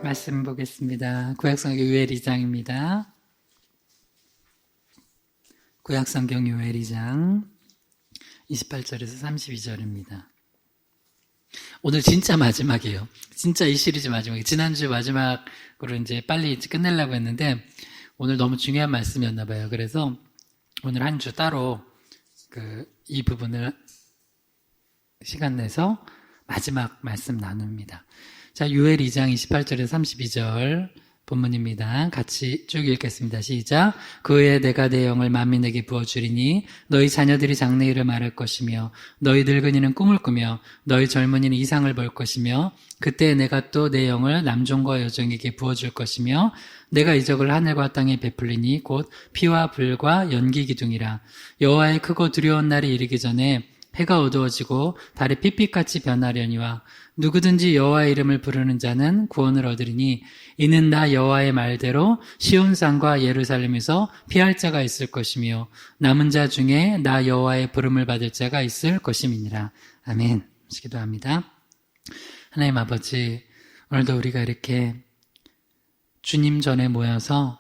말씀 보겠습니다. 구약성경 요엘 2장입니다. 구약성경 요엘 2장 28절에서 32절입니다. 오늘 진짜 마지막이에요. 진짜 이 시리즈 마지막이에요. 지난주 마지막으로 이제 빨리 끝내려고 했는데 오늘 너무 중요한 말씀이었나 봐요. 그래서 오늘 한 주 따로 이 부분을 시간 내서 마지막 말씀 나눕니다. 자, 요엘 2장 28절에서 32절 본문입니다. 같이 쭉 읽겠습니다. 시작. 그 후에 내가 내 영을 만민에게 부어주리니 너희 자녀들이 장래일을 말할 것이며 너희 늙은이는 꿈을 꾸며 너희 젊은이는 이상을 볼 것이며 그때 내가 또 내 영을 남종과 여종에게 부어줄 것이며 내가 이적을 하늘과 땅에 베풀리니 곧 피와 불과 연기 기둥이라. 여호와의 크고 두려운 날이 이르기 전에 해가 어두워지고 달이 핏빛같이 변하려니와 누구든지 여호와의 이름을 부르는 자는 구원을 얻으리니 이는 나 여호와의 말대로 시온산과 예루살렘에서 피할 자가 있을 것이며 남은 자 중에 나 여호와의 부름을 받을 자가 있을 것임이니라. 아멘. 기도합니다. 하나님 아버지, 오늘도 우리가 이렇게 주님 전에 모여서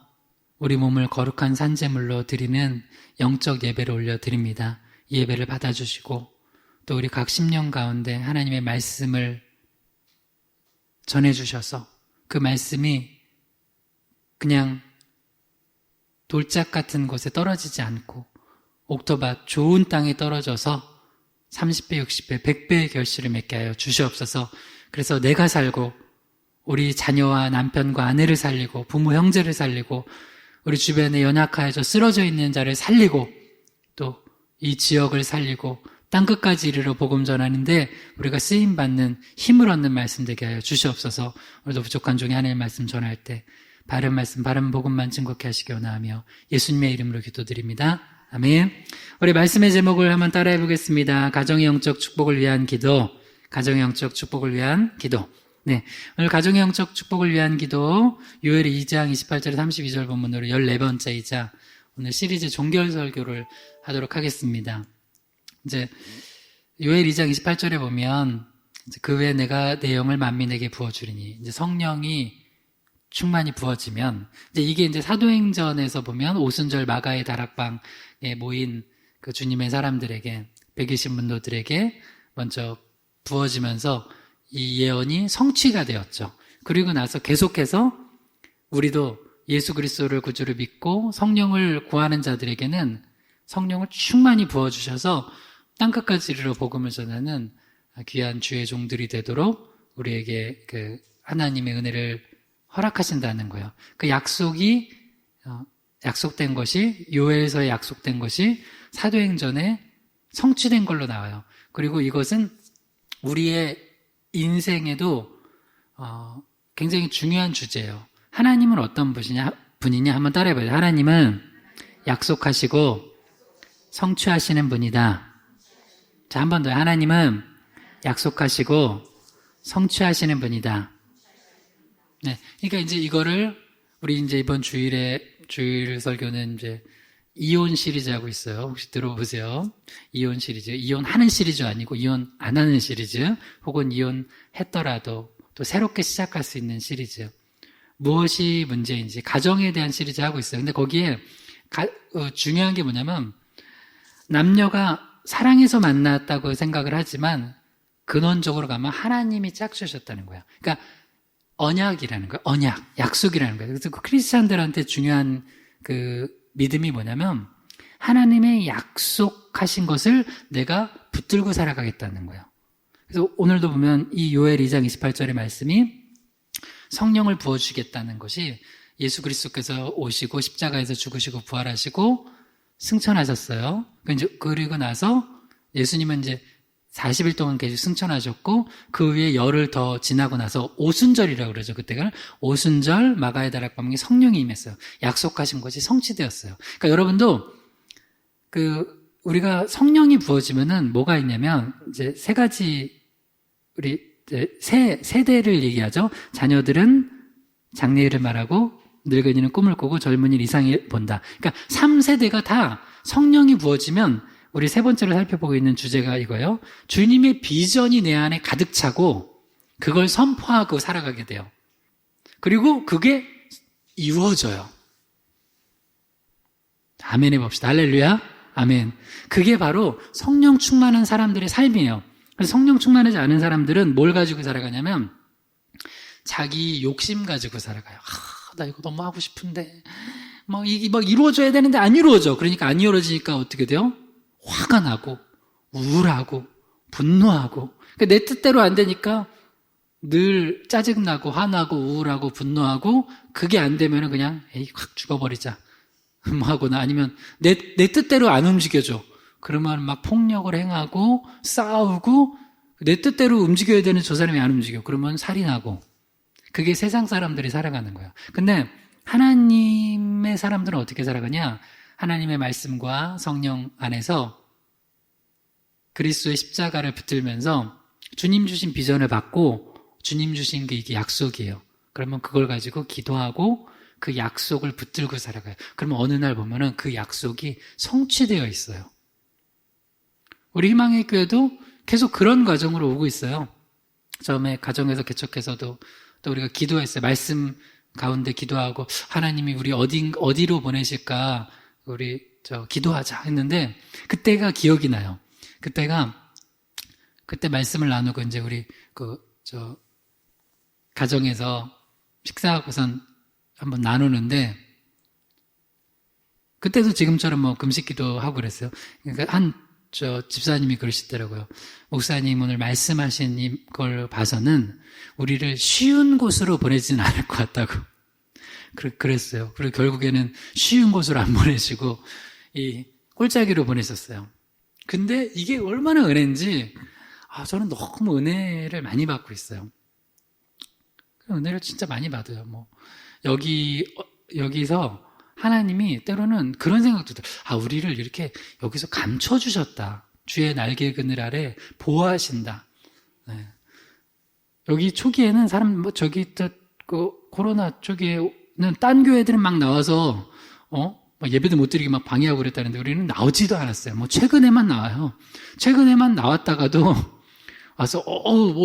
우리 몸을 거룩한 산제물로 드리는 영적 예배를 올려드립니다. 이 예배를 받아주시고 또 우리 각 심령 가운데 하나님의 말씀을 전해주셔서 그 말씀이 그냥 돌짝 같은 곳에 떨어지지 않고 옥토밭 좋은 땅에 떨어져서 30배, 60배, 100배의 결실을 맺게 하여 주시옵소서. 그래서 내가 살고 우리 자녀와 남편과 아내를 살리고 부모 형제를 살리고 우리 주변에 연약하여져 쓰러져 있는 자를 살리고 또 이 지역을 살리고 땅끝까지 이르러 복음 전하는데 우리가 쓰임받는 힘을 얻는 말씀 되게 하여 주시옵소서. 오늘도 부족한 종이 하나님의 말씀 전할 때 바른 말씀, 바른 복음만 증거케 하시기 원하며 예수님의 이름으로 기도드립니다. 아멘. 우리 말씀의 제목을 한번 따라해 보겠습니다. 가정의 영적 축복을 위한 기도. 가정의 영적 축복을 위한 기도. 네, 오늘 가정의 영적 축복을 위한 기도 요엘 2장 28절 32절 본문으로 14번째이자 오늘 시리즈 종결 설교를 하도록 하겠습니다. 이제 요엘 2장 28절에 보면 그 후에 내가 내 영을 만민에게 부어주리니 이제 성령이 충만히 부어지면 이게 이제 사도행전에서 보면 오순절 마가의 다락방에 모인 그 주님의 사람들에게 120문도들에게 먼저 부어지면서 이 예언이 성취가 되었죠. 그리고 나서 계속해서 우리도 예수 그리스도를 구주로 믿고 성령을 구하는 자들에게는 성령을 충만히 부어주셔서 땅끝까지 이르러 복음을 전하는 귀한 주의 종들이 되도록 우리에게 그 하나님의 은혜를 허락하신다는 거예요. 그 약속이 약속된 것이 요엘서에 약속된 것이 사도행전에 성취된 걸로 나와요. 그리고 이것은 우리의 인생에도 굉장히 중요한 주제예요. 하나님은 어떤 분이냐 한번 따라해봐요. 하나님은 약속하시고 성취하시는 분이다. 자, 한 번 더요. 하나님은 약속하시고 성취하시는 분이다. 네, 그러니까 이제 이거를 우리 이제 이번 주일 설교는 이제 이혼 시리즈 하고 있어요. 혹시 들어보세요. 이혼 시리즈. 이혼하는 시리즈 아니고 이혼 안 하는 시리즈, 혹은 이혼했더라도 또 새롭게 시작할 수 있는 시리즈. 무엇이 문제인지 가정에 대한 시리즈 하고 있어요. 근데 거기에 중요한 게 뭐냐면 남녀가 사랑해서 만났다고 생각을 하지만 근원적으로 가면 하나님이 짝주셨다는 거야. 그러니까 언약이라는 거야. 언약, 약속이라는 거야. 그래서 그 크리스찬들한테 중요한 그 믿음이 뭐냐면 하나님의 약속하신 것을 내가 붙들고 살아가겠다는 거예요. 그래서 오늘도 보면 이 요엘 2장 28절의 말씀이 성령을 부어주시겠다는 것이 예수 그리스도께서 오시고 십자가에서 죽으시고 부활하시고 승천하셨어요. 그리고 나서 예수님은 이제 40일 동안 계속 승천하셨고 그 위에 열흘 더 지나고 나서 오순절이라고 그러죠. 그때가 오순절 마가의 다락방에 성령이 임했어요. 약속하신 것이 성취되었어요. 그러니까 여러분도 우리가 성령이 부어지면은 뭐가 있냐면 이제 세 가지 우리 세 세대를 얘기하죠. 자녀들은 장래일을 말하고 늙은이는 꿈을 꾸고 젊은이는 이상을 본다. 그러니까 3세대가 다 성령이 부어지면 우리 세 번째로 살펴보고 있는 주제가 이거예요. 주님의 비전이 내 안에 가득 차고 그걸 선포하고 살아가게 돼요. 그리고 그게 이루어져요. 아멘 해봅시다. 할렐루야. 아멘. 그게 바로 성령 충만한 사람들의 삶이에요. 그래서 성령 충만하지 않은 사람들은 뭘 가지고 살아가냐면 자기 욕심 가지고 살아가요. 나 이거 너무 하고 싶은데 이게 이루어져야 되는데 안 이루어져. 그러니까 안 이루어지니까 어떻게 돼요? 화가 나고 우울하고 분노하고. 그러니까 내 뜻대로 안 되니까 늘 짜증나고 화나고 우울하고 분노하고, 그게 안 되면 그냥 에이 확 죽어버리자 하거나, 아니면 내 뜻대로 안 움직여줘. 그러면 막 폭력을 행하고 싸우고, 내 뜻대로 움직여야 되는 저 사람이 안 움직여. 그러면 살인하고. 그게 세상 사람들이 살아가는 거예요. 근데 하나님의 사람들은 어떻게 살아가냐? 하나님의 말씀과 성령 안에서 그리스도의 십자가를 붙들면서 주님 주신 비전을 받고 주님 주신 게 이게 약속이에요. 그러면 그걸 가지고 기도하고 그 약속을 붙들고 살아가요. 그러면 어느 날 보면은 그 약속이 성취되어 있어요. 우리 희망의 교회도 계속 그런 과정으로 오고 있어요. 처음에 가정에서 개척해서도 또 우리가 기도했어요. 말씀 가운데 기도하고 하나님이 우리 어디로 보내실까 우리 기도하자 했는데, 그때가 기억이 나요. 그때 말씀을 나누고 이제 우리 가정에서 식사하고선 한번 나누는데, 그때도 지금처럼 금식 기도하고 그랬어요. 그러니까 집사님이 그러시더라고요. 목사님 오늘 말씀하신 걸 봐서는 우리를 쉬운 곳으로 보내지는 않을 것 같다고 그랬어요. 그리고 결국에는 쉬운 곳으로 안 보내시고 이 꼴짜기로 보내셨어요. 근데 이게 얼마나 은혜인지 저는 너무 은혜를 많이 받고 있어요. 은혜를 진짜 많이 받아요. 여기서 하나님이 때로는 그런 생각도 들어요. 우리를 이렇게 여기서 감춰주셨다. 주의 날개 그늘 아래 보호하신다. 네. 여기 초기에는 코로나 초기에는 딴 교회들은 막 나와서 막 예배도 못 드리게 막 방해하고 그랬다는데 우리는 나오지도 않았어요. 최근에만 나와요. 최근에만 나왔다가도 와서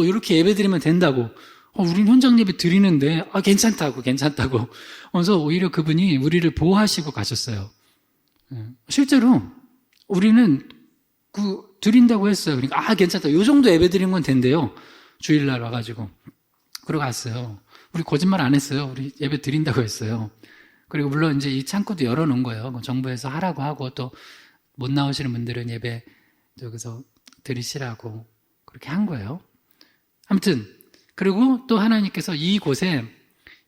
이렇게 예배 드리면 된다고. 우린 현장 예배 드리는데 괜찮다고. 그래서 오히려 그분이 우리를 보호하시고 가셨어요. 실제로 우리는 드린다고 했어요. 그러니까 괜찮다. 요 정도 예배 드리는 건 된대요. 주일날 와가지고. 그러고 갔어요. 우리 거짓말 안 했어요. 우리 예배 드린다고 했어요. 그리고 물론 이제 이 창구도 열어놓은 거예요. 정부에서 하라고 하고, 또 못 나오시는 분들은 예배 여기서 드리시라고 그렇게 한 거예요. 아무튼 그리고 또 하나님께서 이곳에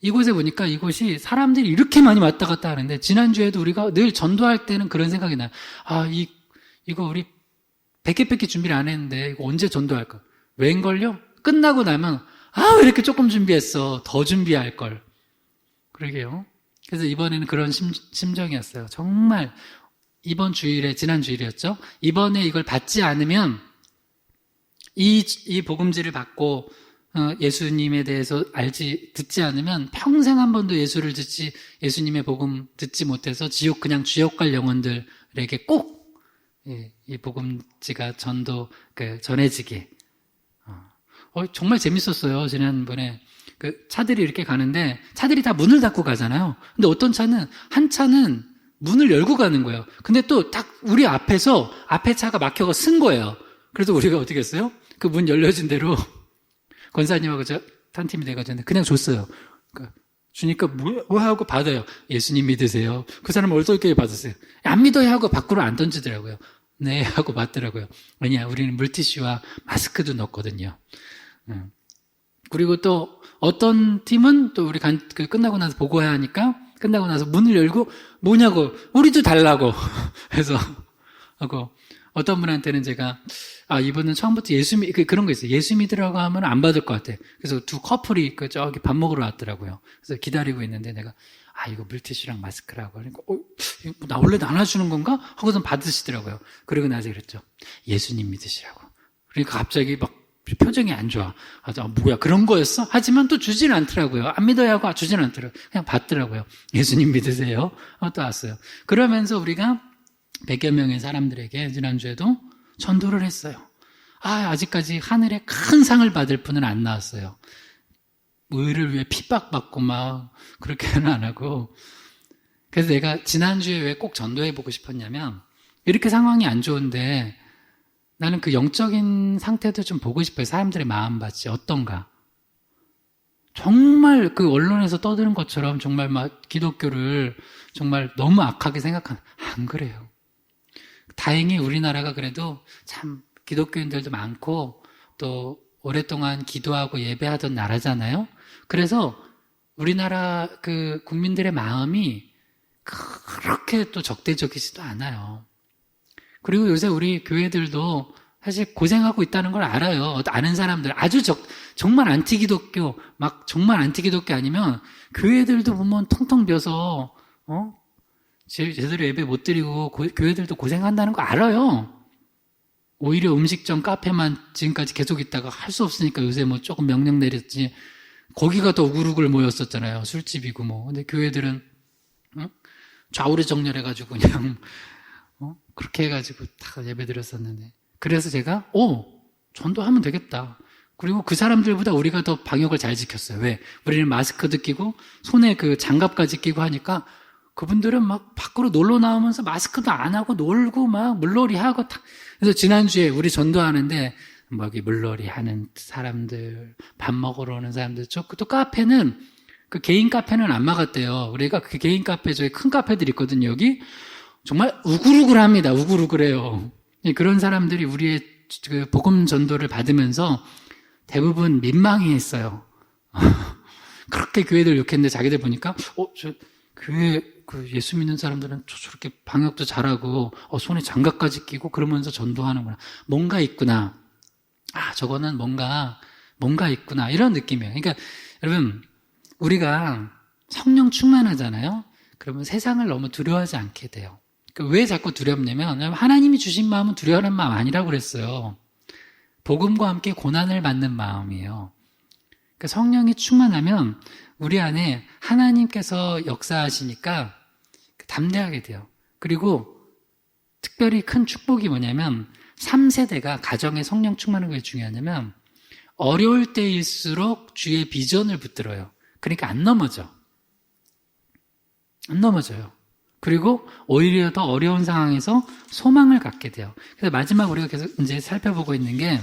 보니까 이곳이 사람들이 이렇게 많이 왔다 갔다 하는데, 지난주에도 우리가 늘 전도할 때는 그런 생각이 나요. 이거 우리 100개 준비를 안 했는데 이거 언제 전도할까? 웬걸요? 끝나고 나면 왜 이렇게 조금 준비했어? 더 준비할 걸. 그러게요. 그래서 이번에는 그런 심정이었어요. 정말 지난 주일이었죠? 이번에 이걸 받지 않으면 이 복음지를 받고 예수님에 대해서 듣지 않으면 평생 한 번도 예수님의 복음 듣지 못해서 그냥 지옥 갈 영혼들에게 꼭 이 복음지가 전해지게. 정말 재밌었어요. 지난번에 차들이 이렇게 가는데 차들이 다 문을 닫고 가잖아요. 근데 한 차는 문을 열고 가는 거예요. 근데 또 딱 우리 앞에 차가 막혀가 쓴 거예요. 그래서 우리가 어떻게 했어요? 그 문 열려진 대로 권사님하고 한 팀이 돼가지고 그냥 줬어요. 주니까 뭐야 하고 받아요. 예수님 믿으세요. 그 사람은 얼떨결에 받았어요. 안 믿어요 하고 밖으로 안 던지더라고요. 네 하고 받더라고요. 왜냐, 우리는 물티슈와 마스크도 넣었거든요. 그리고 또 어떤 팀은 또 우리 끝나고 나서 보고해야 하니까 끝나고 나서 문을 열고 뭐냐고 우리도 달라고 해서 하고, 어떤 분한테는 제가 이분은 처음부터 그런 거 있어요. 예수 믿으라고 하면 안 받을 것 같아. 그래서 두 커플이 저기 밥 먹으러 왔더라고요. 그래서 기다리고 있는데 내가 이거 물티슈랑 마스크라고 하니까 나 원래 나눠주는 건가? 하고선 받으시더라고요. 그리고 나서 그랬죠. 예수님 믿으시라고. 그러니까 갑자기 막 표정이 안 좋아. 뭐야 그런 거였어? 하지만 또 주지는 않더라고요. 안 믿어야 하고 주지는 않더라고요. 그냥 받더라고요. 예수님 믿으세요? 또 왔어요. 그러면서 우리가 100여 명의 사람들에게 지난주에도 전도를 했어요. 아직까지 하늘에 큰 상을 받을 분은 안 나왔어요. 의를 위해 핍박받고 막 그렇게는 안 하고. 그래서 내가 지난주에 왜 꼭 전도해보고 싶었냐면 이렇게 상황이 안 좋은데 나는 그 영적인 상태도 좀 보고 싶어요. 사람들의 마음밭이 어떤가. 정말 그 언론에서 떠드는 것처럼 정말 막 기독교를 정말 너무 악하게 생각하는, 안 그래요. 다행히 우리나라가 그래도 참 기독교인들도 많고 또 오랫동안 기도하고 예배하던 나라잖아요. 그래서 우리나라 그 국민들의 마음이 그렇게 또 적대적이지도 않아요. 그리고 요새 우리 교회들도 사실 고생하고 있다는 걸 알아요. 아는 사람들, 정말 안티기독교, 막 정말 안티기독교 아니면 교회들도 보면 텅텅 비어서, 제대로 예배 못 드리고 교회들도 고생한다는 거 알아요. 오히려 음식점, 카페만 지금까지 계속 있다가 할 수 없으니까 요새 뭐 조금 명령 내렸지. 거기가 더 우글우글 모였었잖아요. 술집이고 뭐. 근데 교회들은, 좌우를 정렬해가지고 그냥, 그렇게 해가지고 다 예배 드렸었는데. 그래서 제가, 전도하면 되겠다. 그리고 그 사람들보다 우리가 더 방역을 잘 지켰어요. 왜? 우리는 마스크도 끼고, 손에 그 장갑까지 끼고 하니까, 그분들은 막 밖으로 놀러 나오면서 마스크도 안 하고 놀고 막 물놀이 하고 그래서 지난주에 우리 전도하는데, 뭐 여기 물놀이 하는 사람들, 밥 먹으러 오는 사람들, 또 카페는, 그 개인 카페는 안 막았대요. 우리가 그 개인 카페, 저희 큰 카페들 있거든요, 여기. 정말 우글우글합니다. 우글우글해요. 그런 사람들이 우리의 그 복음 전도를 받으면서 대부분 민망해했어요. 그렇게 교회들 욕했는데 자기들 보니까 교회 그 예수 믿는 사람들은 저렇게 방역도 잘하고 손에 장갑까지 끼고 그러면서 전도하는구나. 뭔가 있구나. 저거는 뭔가 있구나. 이런 느낌이에요. 그러니까 여러분 우리가 성령 충만하잖아요. 그러면 세상을 너무 두려워하지 않게 돼요. 왜 자꾸 두렵냐면 하나님이 주신 마음은 두려워하는 마음 아니라고 그랬어요. 복음과 함께 고난을 받는 마음이에요. 그러니까 성령이 충만하면 우리 안에 하나님께서 역사하시니까 담대하게 돼요. 그리고 특별히 큰 축복이 뭐냐면 3세대가 가정에 성령 충만한 게 중요하냐면 어려울 때일수록 주의 비전을 붙들어요. 그러니까 안 넘어져요. 그리고 오히려 더 어려운 상황에서 소망을 갖게 돼요. 그래서 마지막 우리가 계속 이제 살펴보고 있는 게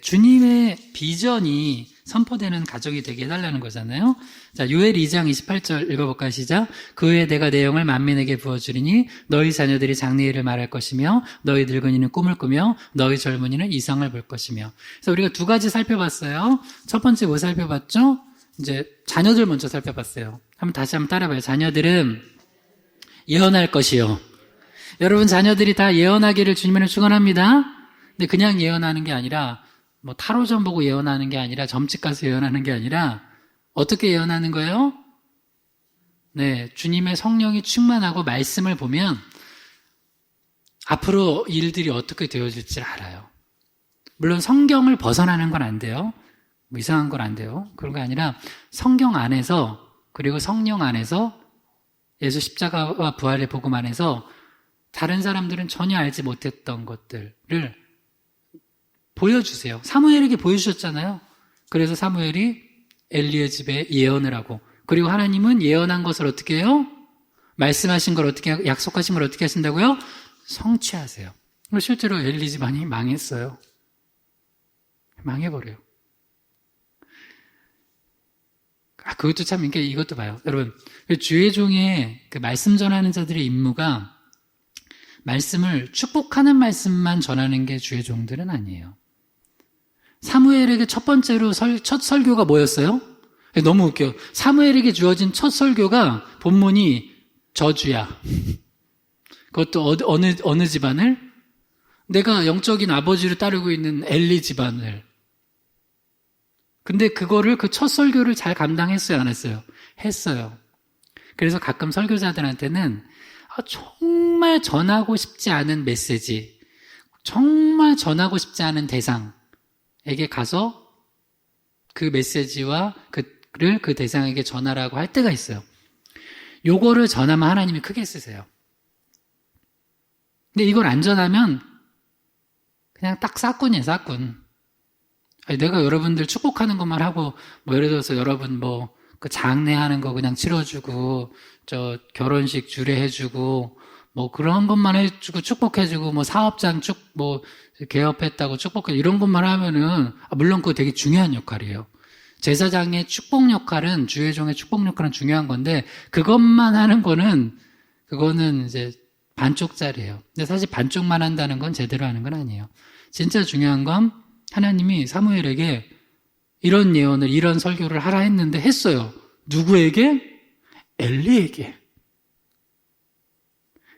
주님의 비전이 선포되는 가정이 되게 해달라는 거잖아요. 자, 요엘 2장 28절 읽어볼까요? 시작. 그 후에 내가 내 영을 만민에게 부어주리니 너희 자녀들이 장래일을 말할 것이며 너희 늙은이는 꿈을 꾸며 너희 젊은이는 이상을 볼 것이며. 그래서 우리가 두 가지 살펴봤어요. 첫 번째 뭐 살펴봤죠? 이제 자녀들 먼저 살펴봤어요. 다시 한번 따라봐요. 자녀들은 예언할 것이요. 여러분 자녀들이 다 예언하기를 주님을 축원합니다. 근데 그냥 예언하는 게 아니라 뭐 타로점 보고 예언하는 게 아니라 점집 가서 예언하는 게 아니라 어떻게 예언하는 거예요? 네, 주님의 성령이 충만하고 말씀을 보면 앞으로 일들이 어떻게 되어질지 알아요. 물론 성경을 벗어나는 건 안 돼요. 뭐 이상한 건 안 돼요. 그런 게 아니라 성경 안에서 그리고 성령 안에서 예수 십자가와 부활의 복음 안에서 다른 사람들은 전혀 알지 못했던 것들을 보여주세요. 사무엘에게 보여주셨잖아요. 그래서 사무엘이 엘리의 집에 예언을 하고 그리고 하나님은 예언한 것을 어떻게 해요? 말씀하신 걸 어떻게 약속하신 걸 어떻게 하신다고요? 성취하세요. 실제로 엘리 집안이 망했어요. 망해버려요. 그것도 참, 이것도 봐요. 여러분, 주의 종의 그 말씀 전하는 자들의 임무가 말씀을 축복하는 말씀만 전하는 게 주의 종들은 아니에요. 사무엘에게 첫 번째로 첫 설교가 뭐였어요? 너무 웃겨요. 사무엘에게 주어진 첫 설교가 본문이 저주야. 그것도 어느 집안을? 내가 영적인 아버지를 따르고 있는 엘리 집안을. 근데 그거를 그 첫 설교를 잘 감당했어요, 안 했어요? 했어요. 그래서 가끔 설교자들한테는 정말 전하고 싶지 않은 메시지, 정말 전하고 싶지 않은 대상에게 가서 그 메시지와 그를 그 대상에게 전하라고 할 때가 있어요. 요거를 전하면 하나님이 크게 쓰세요. 근데 이걸 안 전하면 그냥 딱 사꾼이에요, 사꾼. 아니, 내가 여러분들 축복하는 것만 하고, 뭐, 예를 들어서 여러분 뭐, 그 장례하는 거 그냥 치러주고, 결혼식 주례해주고, 뭐, 그런 것만 해주고, 축복해주고, 뭐, 사업장 개업했다고 축복해, 이런 것만 하면은, 물론 그거 되게 중요한 역할이에요. 제사장의 축복 역할은, 주의종의 축복 역할은 중요한 건데, 그것만 하는 거는, 그거는 이제 반쪽짜리예요. 근데 사실 반쪽만 한다는 건 제대로 하는 건 아니에요. 진짜 중요한 건, 하나님이 사무엘에게 이런 예언을, 이런 설교를 하라 했는데 했어요. 누구에게? 엘리에게.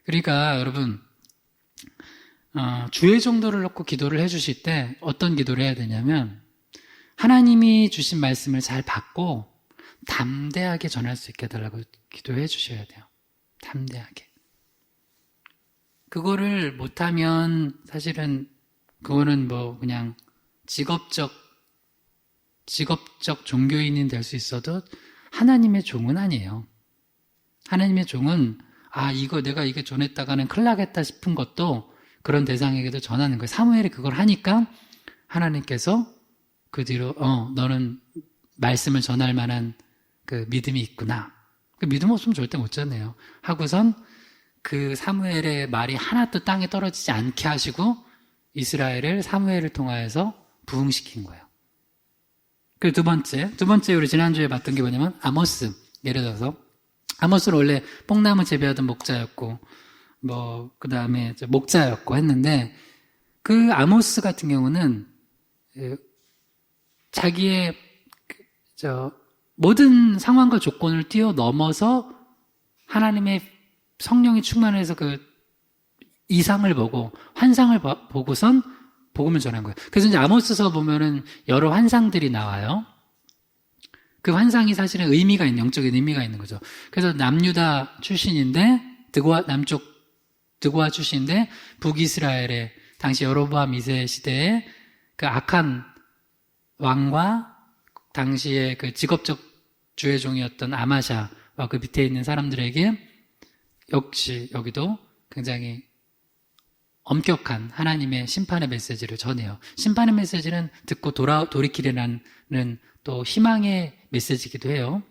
그러니까 여러분, 주의 정도를 놓고 기도를 해주실 때 어떤 기도를 해야 되냐면, 하나님이 주신 말씀을 잘 받고 담대하게 전할 수 있게 해달라고 기도해 주셔야 돼요. 담대하게. 그거를 못하면 사실은 그거는 뭐 그냥 직업적 종교인이 될 수 있어도 하나님의 종은 아니에요. 하나님의 종은 내가 이게 전했다가는 큰일 나겠다 싶은 것도 그런 대상에게도 전하는 거예요. 사무엘이 그걸 하니까 하나님께서 그 뒤로 너는 말씀을 전할 만한 그 믿음이 있구나. 그 믿음 없으면 절대 못 전해요. 하고선 그 사무엘의 말이 하나도 땅에 떨어지지 않게 하시고 이스라엘을 사무엘을 통하여서 부흥시킨 거예요. 그 두 번째 우리 지난주에 봤던 게 뭐냐면 아모스. 예를 들어서 아모스는 원래 뽕나무 재배하던 목자였고 그 다음에 목자였고 했는데 그 아모스 같은 경우는 자기의 모든 상황과 조건을 뛰어넘어서 하나님의 성령이 충만해서 그 이상을 보고 환상을 보고선 복음을 전한 거예요. 그래서 이제 아모스서 보면은 여러 환상들이 나와요. 그 환상이 사실은 영적인 의미가 있는 거죠. 그래서 남유다 출신인데 남쪽 드고아 출신인데 북이스라엘의 당시 여로보암 2세 시대에 그 악한 왕과 당시에 그 직업적 주의종이었던 아마샤와 그 밑에 있는 사람들에게 역시 여기도 굉장히 엄격한 하나님의 심판의 메시지를 전해요. 심판의 메시지는 듣고 돌이키려는 또 희망의 메시지이기도 해요.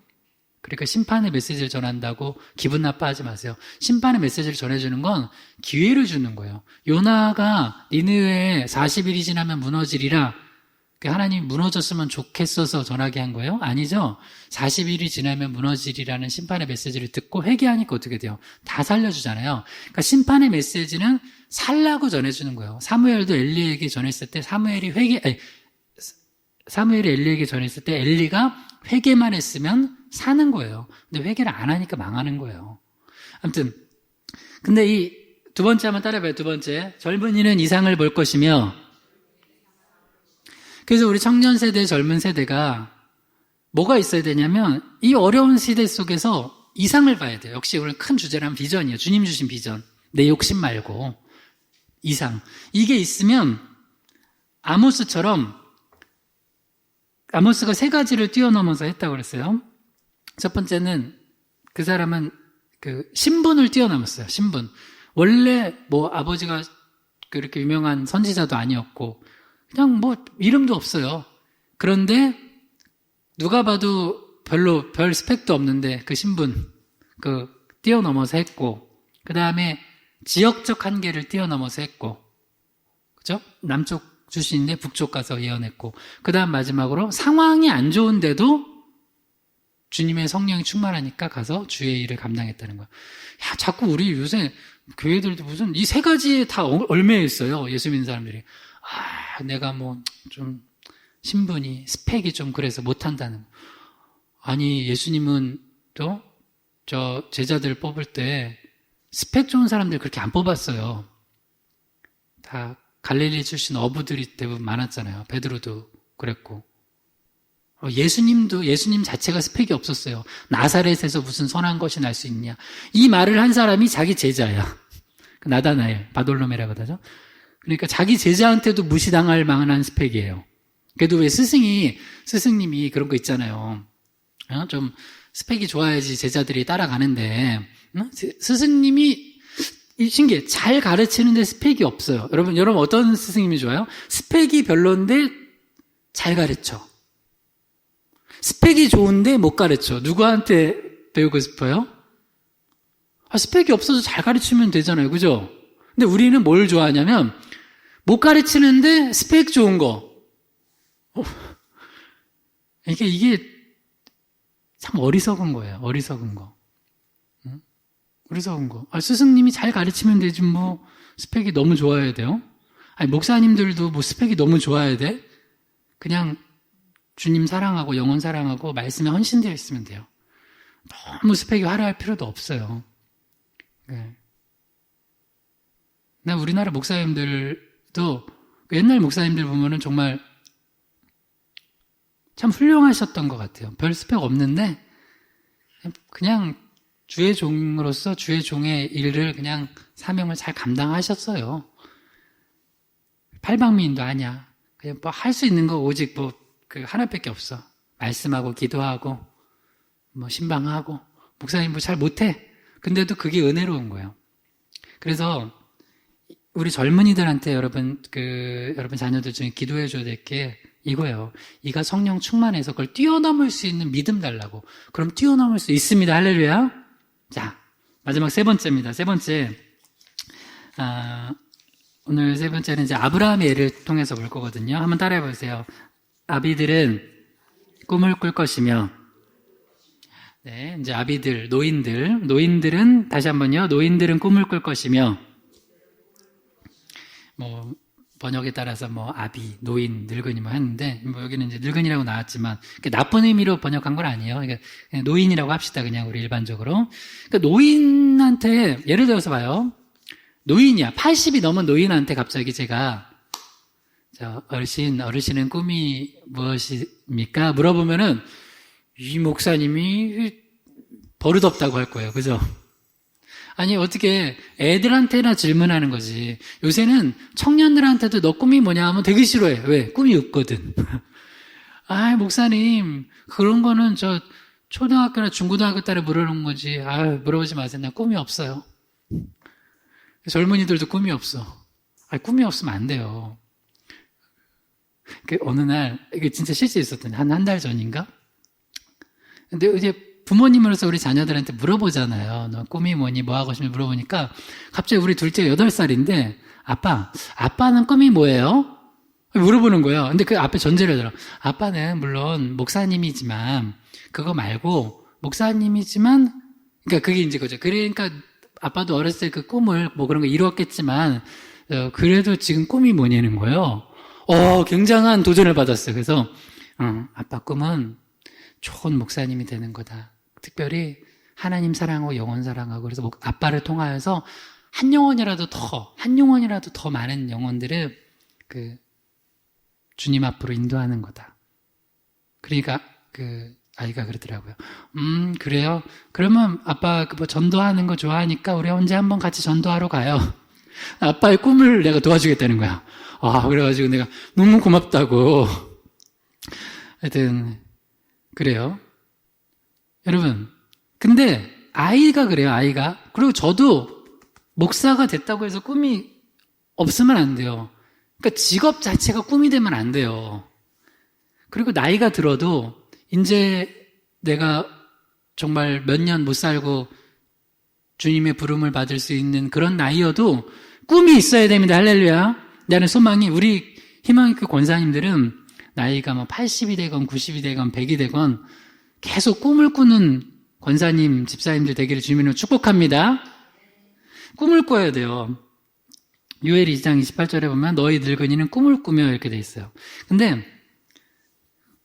그러니까 심판의 메시지를 전한다고 기분 나빠하지 마세요. 심판의 메시지를 전해주는 건 기회를 주는 거예요. 요나가 니느웨에 40일이 지나면 무너지리라. 하나님이 무너졌으면 좋겠어서 전하게 한 거예요? 아니죠. 40일이 지나면 무너지리라는 심판의 메시지를 듣고 회개하니까 어떻게 돼요? 다 살려주잖아요. 그러니까 심판의 메시지는 살라고 전해주는 거예요. 사무엘도 엘리에게 전했을 때 사무엘이 엘리에게 전했을 때 엘리가 회개만 했으면 사는 거예요. 근데 회개를 안 하니까 망하는 거예요. 아무튼 근데 이 두 번째 한번 따라해봐요. 두 번째, 젊은이는 이상을 볼 것이며. 그래서 우리 청년 세대, 젊은 세대가 뭐가 있어야 되냐면 이 어려운 시대 속에서 이상을 봐야 돼요. 역시 오늘 큰 주제란 비전이에요. 주님 주신 비전. 내 욕심 말고 이상. 이게 있으면 아모스가 세 가지를 뛰어넘어서 했다고 그랬어요. 첫 번째는 그 사람은 그 신분을 뛰어넘었어요. 신분. 원래 아버지가 그렇게 유명한 선지자도 아니었고 그냥 이름도 없어요. 그런데 누가 봐도 별 스펙도 없는데 그 신분 뛰어넘어서 했고, 그 다음에 지역적 한계를 뛰어넘어서 했고, 그죠? 남쪽 출신인데 북쪽 가서 예언했고, 그 다음 마지막으로 상황이 안 좋은데도 주님의 성령이 충만하니까 가서 주의 일을 감당했다는 거야. 자꾸 우리 요새 교회들도 무슨 이 세 가지에 다 얽매여 있어요. 예수 믿는 사람들이. 내가 좀 신분이 스펙이 좀 그래서 못한다는. 아니, 예수님은 저 제자들 뽑을 때 스펙 좋은 사람들 그렇게 안 뽑았어요. 다 갈릴리 출신 어부들이 대부분 많았잖아요. 베드로도 그랬고. 예수님 자체가 스펙이 없었어요. 나사렛에서 무슨 선한 것이 날 수 있냐. 이 말을 한 사람이 자기 제자야. 나다나엘, 바돌로메라고 하죠. 그러니까 자기 제자한테도 무시당할 만한 스펙이에요. 그래도 왜 스승님이 그런 거 있잖아요. 좀 스펙이 좋아야지 제자들이 따라가는데, 스승님이 신기해. 잘 가르치는데 스펙이 없어요. 여러분 어떤 스승님이 좋아요? 스펙이 별론데 잘 가르쳐. 스펙이 좋은데 못 가르쳐. 누구한테 배우고 싶어요? 스펙이 없어서 잘 가르치면 되잖아요. 그죠? 근데 우리는 뭘 좋아하냐면 못 가르치는데 스펙 좋은 거. 이게 참 어리석은 거예요. 어리석은 거. 어리석은 거. 스승님이 잘 가르치면 되지 뭐 스펙이 너무 좋아야 돼요? 목사님들도 뭐 스펙이 너무 좋아야 돼? 그냥 주님 사랑하고 영혼 사랑하고 말씀에 헌신되어 있으면 돼요. 너무 스펙이 화려할 필요도 없어요. 네. 우리나라 목사님들도 옛날 목사님들 보면은 정말 참 훌륭하셨던 것 같아요. 별 스펙 없는데 그냥 주의 종으로서 주의 종의 일을 그냥 사명을 잘 감당하셨어요. 팔방미인도 아니야. 그냥 뭐 할 수 있는 거 오직 뭐 그 하나밖에 없어. 말씀하고 기도하고 뭐 신방하고 목사님 뭐 잘 못해. 근데도 그게 은혜로운 거예요. 그래서 우리 젊은이들한테 여러분 자녀들 중에 기도해 줘야 될 게 이거예요. 이가 성령 충만해서 그걸 뛰어넘을 수 있는 믿음 달라고. 그럼 뛰어넘을 수 있습니다. 할렐루야. 자, 마지막 세 번째입니다. 세 번째. 오늘 세 번째는 이제 아브라함의 예를 통해서 볼 거거든요. 한번 따라해 보세요. 아비들은 꿈을 꿀 것이며, 네, 이제 아비들, 노인들은 다시 한번요. 노인들은 꿈을 꿀 것이며, 뭐 번역에 따라서 뭐 아비, 노인, 늙은이 뭐 하는데 뭐 여기는 이제 늙은이라고 나왔지만 나쁜 의미로 번역한 건 아니에요. 그러니까 그냥 노인이라고 합시다. 그냥 우리 일반적으로. 그러니까 노인한테 예를 들어서 봐요. 노인이야. 80이 넘은 노인한테 갑자기 제가 어르신은 꿈이 무엇입니까? 물어보면은 이 목사님이 버릇없다고 할 거예요. 그죠? 아니 어떻게 애들한테나 질문하는 거지. 요새는 청년들한테도 너 꿈이 뭐냐 하면 되게 싫어해. 왜? 꿈이 없거든. 목사님 그런 거는 저 초등학교나 중고등학교 때를 물어보는 거지. 물어보지 마세요. 나 꿈이 없어요. 젊은이들도 꿈이 없어. 꿈이 없으면 안 돼요. 어느 날 이게 진짜 실제 있었던 한 달 전인가? 근데 이제 부모님으로서 우리 자녀들한테 물어보잖아요. 너 꿈이 뭐니? 뭐 하고 싶니? 물어보니까 갑자기 우리 둘째가 8살인데 아빠는 꿈이 뭐예요? 물어보는 거예요. 근데 그 앞에 전제를 들어. 아빠는 물론 목사님이지만 그거 말고 목사님이지만 그러니까 그게 이제 그죠. 그러니까 아빠도 어렸을 때 그 꿈을 뭐 그런 거 이루었겠지만 그래도 지금 꿈이 뭐냐는 거예요. 굉장한 도전을 받았어요. 그래서 아빠 꿈은 좋은 목사님이 되는 거다. 특별히 하나님 사랑하고 영혼 사랑하고 그래서 아빠를 통하여서 한 영혼이라도 더 많은 영혼들을 그 주님 앞으로 인도하는 거다. 그러니까 그 아이가 그러더라고요. 그래요? 그러면 아빠 뭐 전도하는 거 좋아하니까 우리 언제 한번 같이 전도하러 가요. 아빠의 꿈을 내가 도와주겠다는 거야. 그래가지고 내가 너무 고맙다고. 하여튼 그래요. 여러분, 근데 아이가 그래요, 아이가. 그리고 저도 목사가 됐다고 해서 꿈이 없으면 안 돼요. 그러니까 직업 자체가 꿈이 되면 안 돼요. 그리고 나이가 들어도 이제 내가 정말 몇 년 못 살고 주님의 부름을 받을 수 있는 그런 나이여도 꿈이 있어야 됩니다. 할렐루야. 나는 소망이 우리 희망의교 권사님들은 나이가 뭐 80이 되건 90이 되건 100이 되건 계속 꿈을 꾸는 권사님, 집사님들 되기를 주님으로 축복합니다. 꿈을 꿔야 돼요. 요엘 2장 28절에 보면 너희 늙은이는 꿈을 꾸며 이렇게 돼 있어요. 근데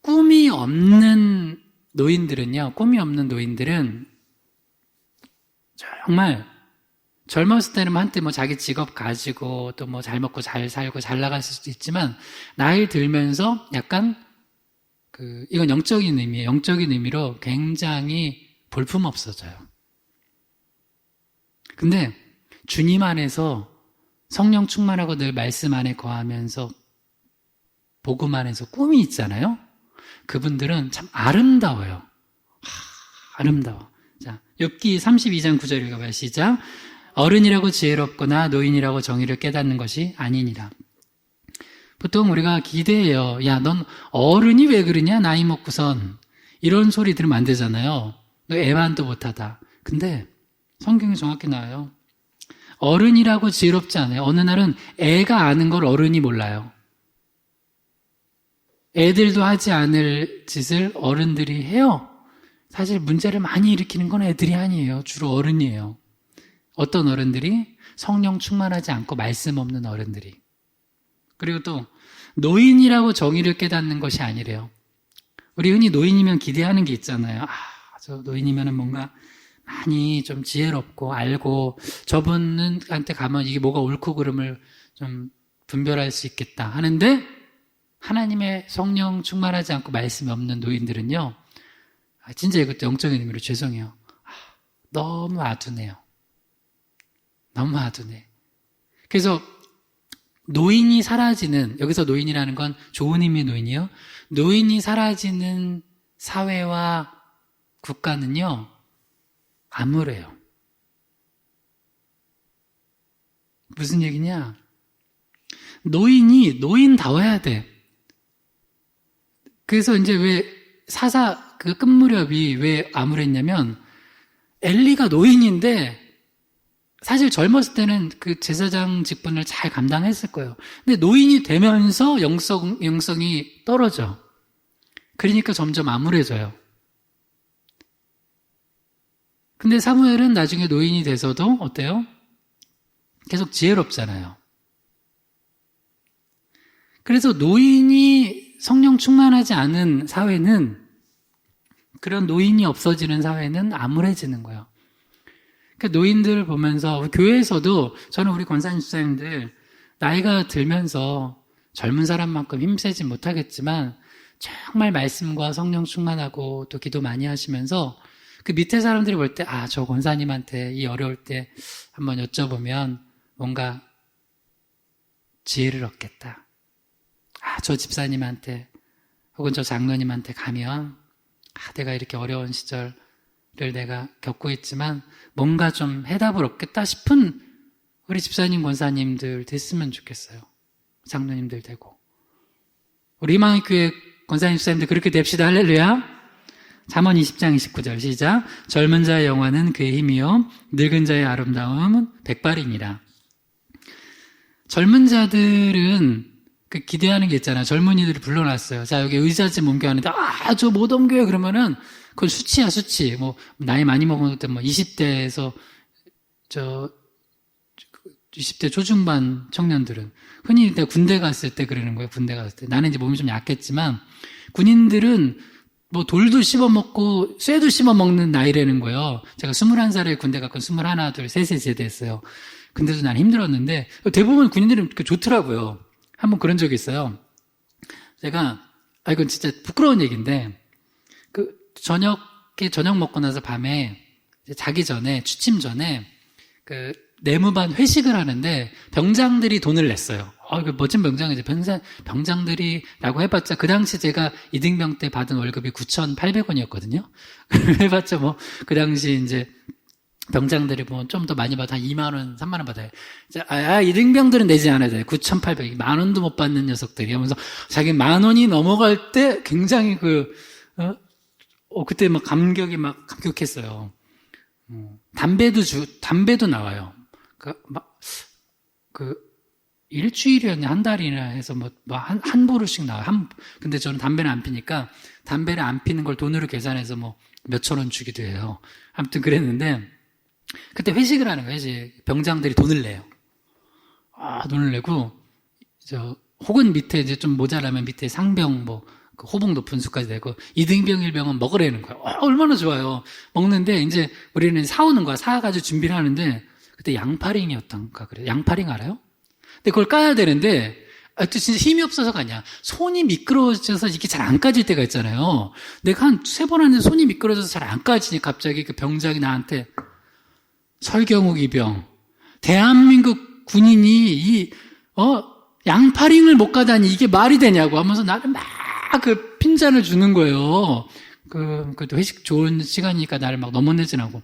꿈이 없는 노인들은요, 정말 젊었을 때는 한때 뭐 자기 직업 가지고 또 뭐 잘 먹고 잘 살고 잘 나갈 수도 있지만 나이 들면서 약간 이건 영적인 의미예요. 영적인 의미로 굉장히 볼품없어져요. 근데 주님 안에서 성령 충만하고 늘 말씀 안에 거하면서 복음 안에서 꿈이 있잖아요. 그분들은 참 아름다워요. 아름다워. 자, 욥기 32장 9절 읽어봐요. 시작. 어른이라고 지혜롭거나 노인이라고 정의를 깨닫는 것이 아니니라. 보통 우리가 기대해요. 야, 넌 어른이 왜 그러냐? 나이 먹고선. 이런 소리 들으면 안 되잖아요. 너 애만도 못하다. 근데 성경이 정확히 나와요. 어른이라고 지혜롭지 않아요. 어느 날은 애가 아는 걸 어른이 몰라요. 애들도 하지 않을 짓을 어른들이 해요. 사실 문제를 많이 일으키는 건 애들이 아니에요. 주로 어른이에요. 어떤 어른들이? 성령 충만하지 않고 말씀 없는 어른들이. 그리고 또 노인이라고 정의를 깨닫는 것이 아니래요. 우리 흔히 노인이면 기대하는 게 있잖아요. 저 노인이면 뭔가 많이 좀 지혜롭고 알고 저분한테 가면 이게 뭐가 옳고 그름을 좀 분별할 수 있겠다 하는데 하나님의 성령 충만하지 않고 말씀이 없는 노인들은요. 진짜 이것도 영적인 의미로 죄송해요. 너무 아둔해요. 너무 아둔해. 그래서 노인이 사라지는, 여기서 노인이라는 건 좋은 의미의 노인이요. 노인이 사라지는 사회와 국가는요, 암울해요. 무슨 얘기냐? 노인이 노인다워야 돼. 그래서 이제 왜 끝 무렵이 왜 암울했냐면, 엘리가 노인인데, 사실 젊었을 때는 그 제사장 직분을 잘 감당했을 거예요. 근데 노인이 되면서 영성이 떨어져. 그러니까 점점 암울해져요. 근데 사무엘은 나중에 노인이 돼서도 어때요? 계속 지혜롭잖아요. 그래서 노인이 성령 충만하지 않은 사회는, 그런 노인이 없어지는 사회는 암울해지는 거예요. 그러니까 노인들을 보면서 교회에서도 저는 우리 권사님 집사님들 나이가 들면서 젊은 사람만큼 힘세지 못하겠지만 정말 말씀과 성령 충만하고 또 기도 많이 하시면서 그 밑에 사람들이 볼 때 저 권사님한테 이 어려울 때 한번 여쭤보면 뭔가 지혜를 얻겠다. 저 집사님한테 혹은 저 장로님한테 가면 내가 이렇게 어려운 시절을 내가 겪고 있지만 뭔가 좀 해답을 얻겠다 싶은 우리 집사님, 권사님들 됐으면 좋겠어요. 장로님들 되고. 우리 희망의교회 권사님, 집사님들 그렇게 됩시다. 할렐루야. 잠언 20장 29절 시작. 젊은 자의 영화는 그의 힘이요 늙은 자의 아름다움은 백발이니라. 젊은 자들은 그 기대하는 게 있잖아요. 젊은이들을 불러놨어요. 자, 여기 의자집 옮겨하는데 저 못 옮겨요. 그러면은 그건 수치야, 수치. 나이 많이 먹은 때 20대에서 20대 초중반 청년들은 흔히 내가 군대 갔을 때 그러는 거예요. 군대 갔을 때. 나는 이제 몸이 좀 약했지만 군인들은 돌도 씹어먹고 쇠도 씹어먹는 나이라는 거예요. 제가 21살에 군대 갔고 21, 2, 3, 제대했어요. 근데도 난 힘들었는데 대부분 군인들은 좋더라고요. 한번 그런 적이 있어요. 제가 이건 진짜 부끄러운 얘기인데 저녁 먹고 나서 밤에 자기 전에 취침 전에 내무반 회식을 하는데 병장들이 돈을 냈어요. 이거 멋진 병장이죠. 병장들이라고 해봤자 그 당시 제가 이등병 때 받은 월급이 9,800원이었거든요. 해봤자 그 당시 이제 병장들이 좀 더 많이 받아 2만 원, 3만 원 받아요. 이등병들은 내지 않아야 돼요. 9,800, 만 원도 못 받는 녀석들이 하면서 자기 만 원이 넘어갈 때 굉장히 그때 감격했어요. 담배도 나와요. 일주일이었냐, 한 달이나 해서 한 보루씩 나와요. 근데 저는 담배는 안 피니까 담배를 안 피는 걸 돈으로 계산해서 몇천 원 주기도 해요. 아무튼 그랬는데, 그때 회식을 하는 거예요. 병장들이 돈을 내요. 돈을 내고, 혹은 밑에 이제 좀 모자라면 밑에 상병, 호봉 높은 수까지 내고, 2등병, 1병은 먹으라는 거예요. 얼마나 좋아요. 먹는데, 이제 우리는 사오는 거야. 사가지고 준비를 하는데, 그때 양파링이었던가 그래요. 양파링 알아요? 근데 그걸 까야 되는데, 또 진짜 힘이 없어서가 아니야. 손이 미끄러워져서 이게 잘 안 까질 때가 있잖아요. 내가 한 3번 하는데 손이 미끄러져서 잘 안 까지니 갑자기 그 병장이 나한테, 설경욱 이병, 대한민국 군인이 양파링을 못 가다니 이게 말이 되냐고 하면서 나를 막 핀잔을 주는 거예요. 그래도 회식 좋은 시간이니까 나를 막 넘어내진 않고.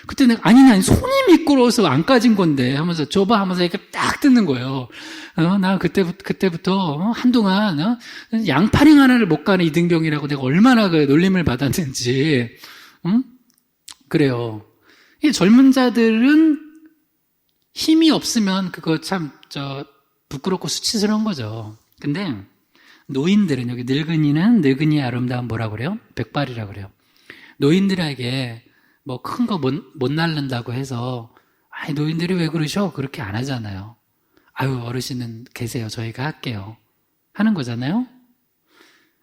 그때 내가, 난 손이 미끄러워서 안 까진 건데 하면서, 줘봐 하면서 이렇게 딱 뜯는 거예요. 나 그때부터, 한동안, 양파링 하나를 못 가는 이등병이라고 내가 얼마나 그 놀림을 받았는지, 그래요. 이 젊은 자들은 힘이 없으면 그거 참, 부끄럽고 수치스러운 거죠. 근데, 노인들은, 여기 늙은이의 아름다운 뭐라고 그래요? 백발이라고 그래요. 노인들에게 뭐 큰 거 못 날른다고 해서, 노인들이 왜 그러셔? 그렇게 안 하잖아요. 어르신은 계세요. 저희가 할게요. 하는 거잖아요?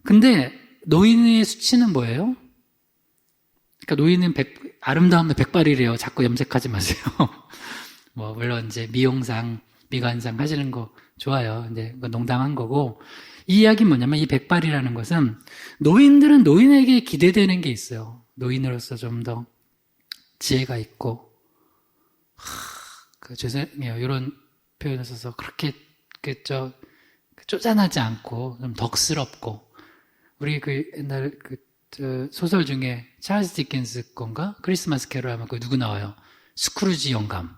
근데, 노인의 수치는 뭐예요? 그러니까 노인은 아름다움의 백발이래요. 자꾸 염색하지 마세요. 물론 이제 미용상, 미관상 하시는 거 좋아요. 근데 그거 농담한 거고, 이 이야기는 뭐냐면 이 백발이라는 것은 노인들은 노인에게 기대되는 게 있어요. 노인으로서 좀 더 지혜가 있고, 죄송해요. 이런 표현을 써서 그렇게 쪼잔하지 않고 좀 덕스럽고, 우리 옛날 소설 중에 찰스 디킨스 건가? 크리스마스 캐롤 하면 누구 나와요? 스크루지 영감.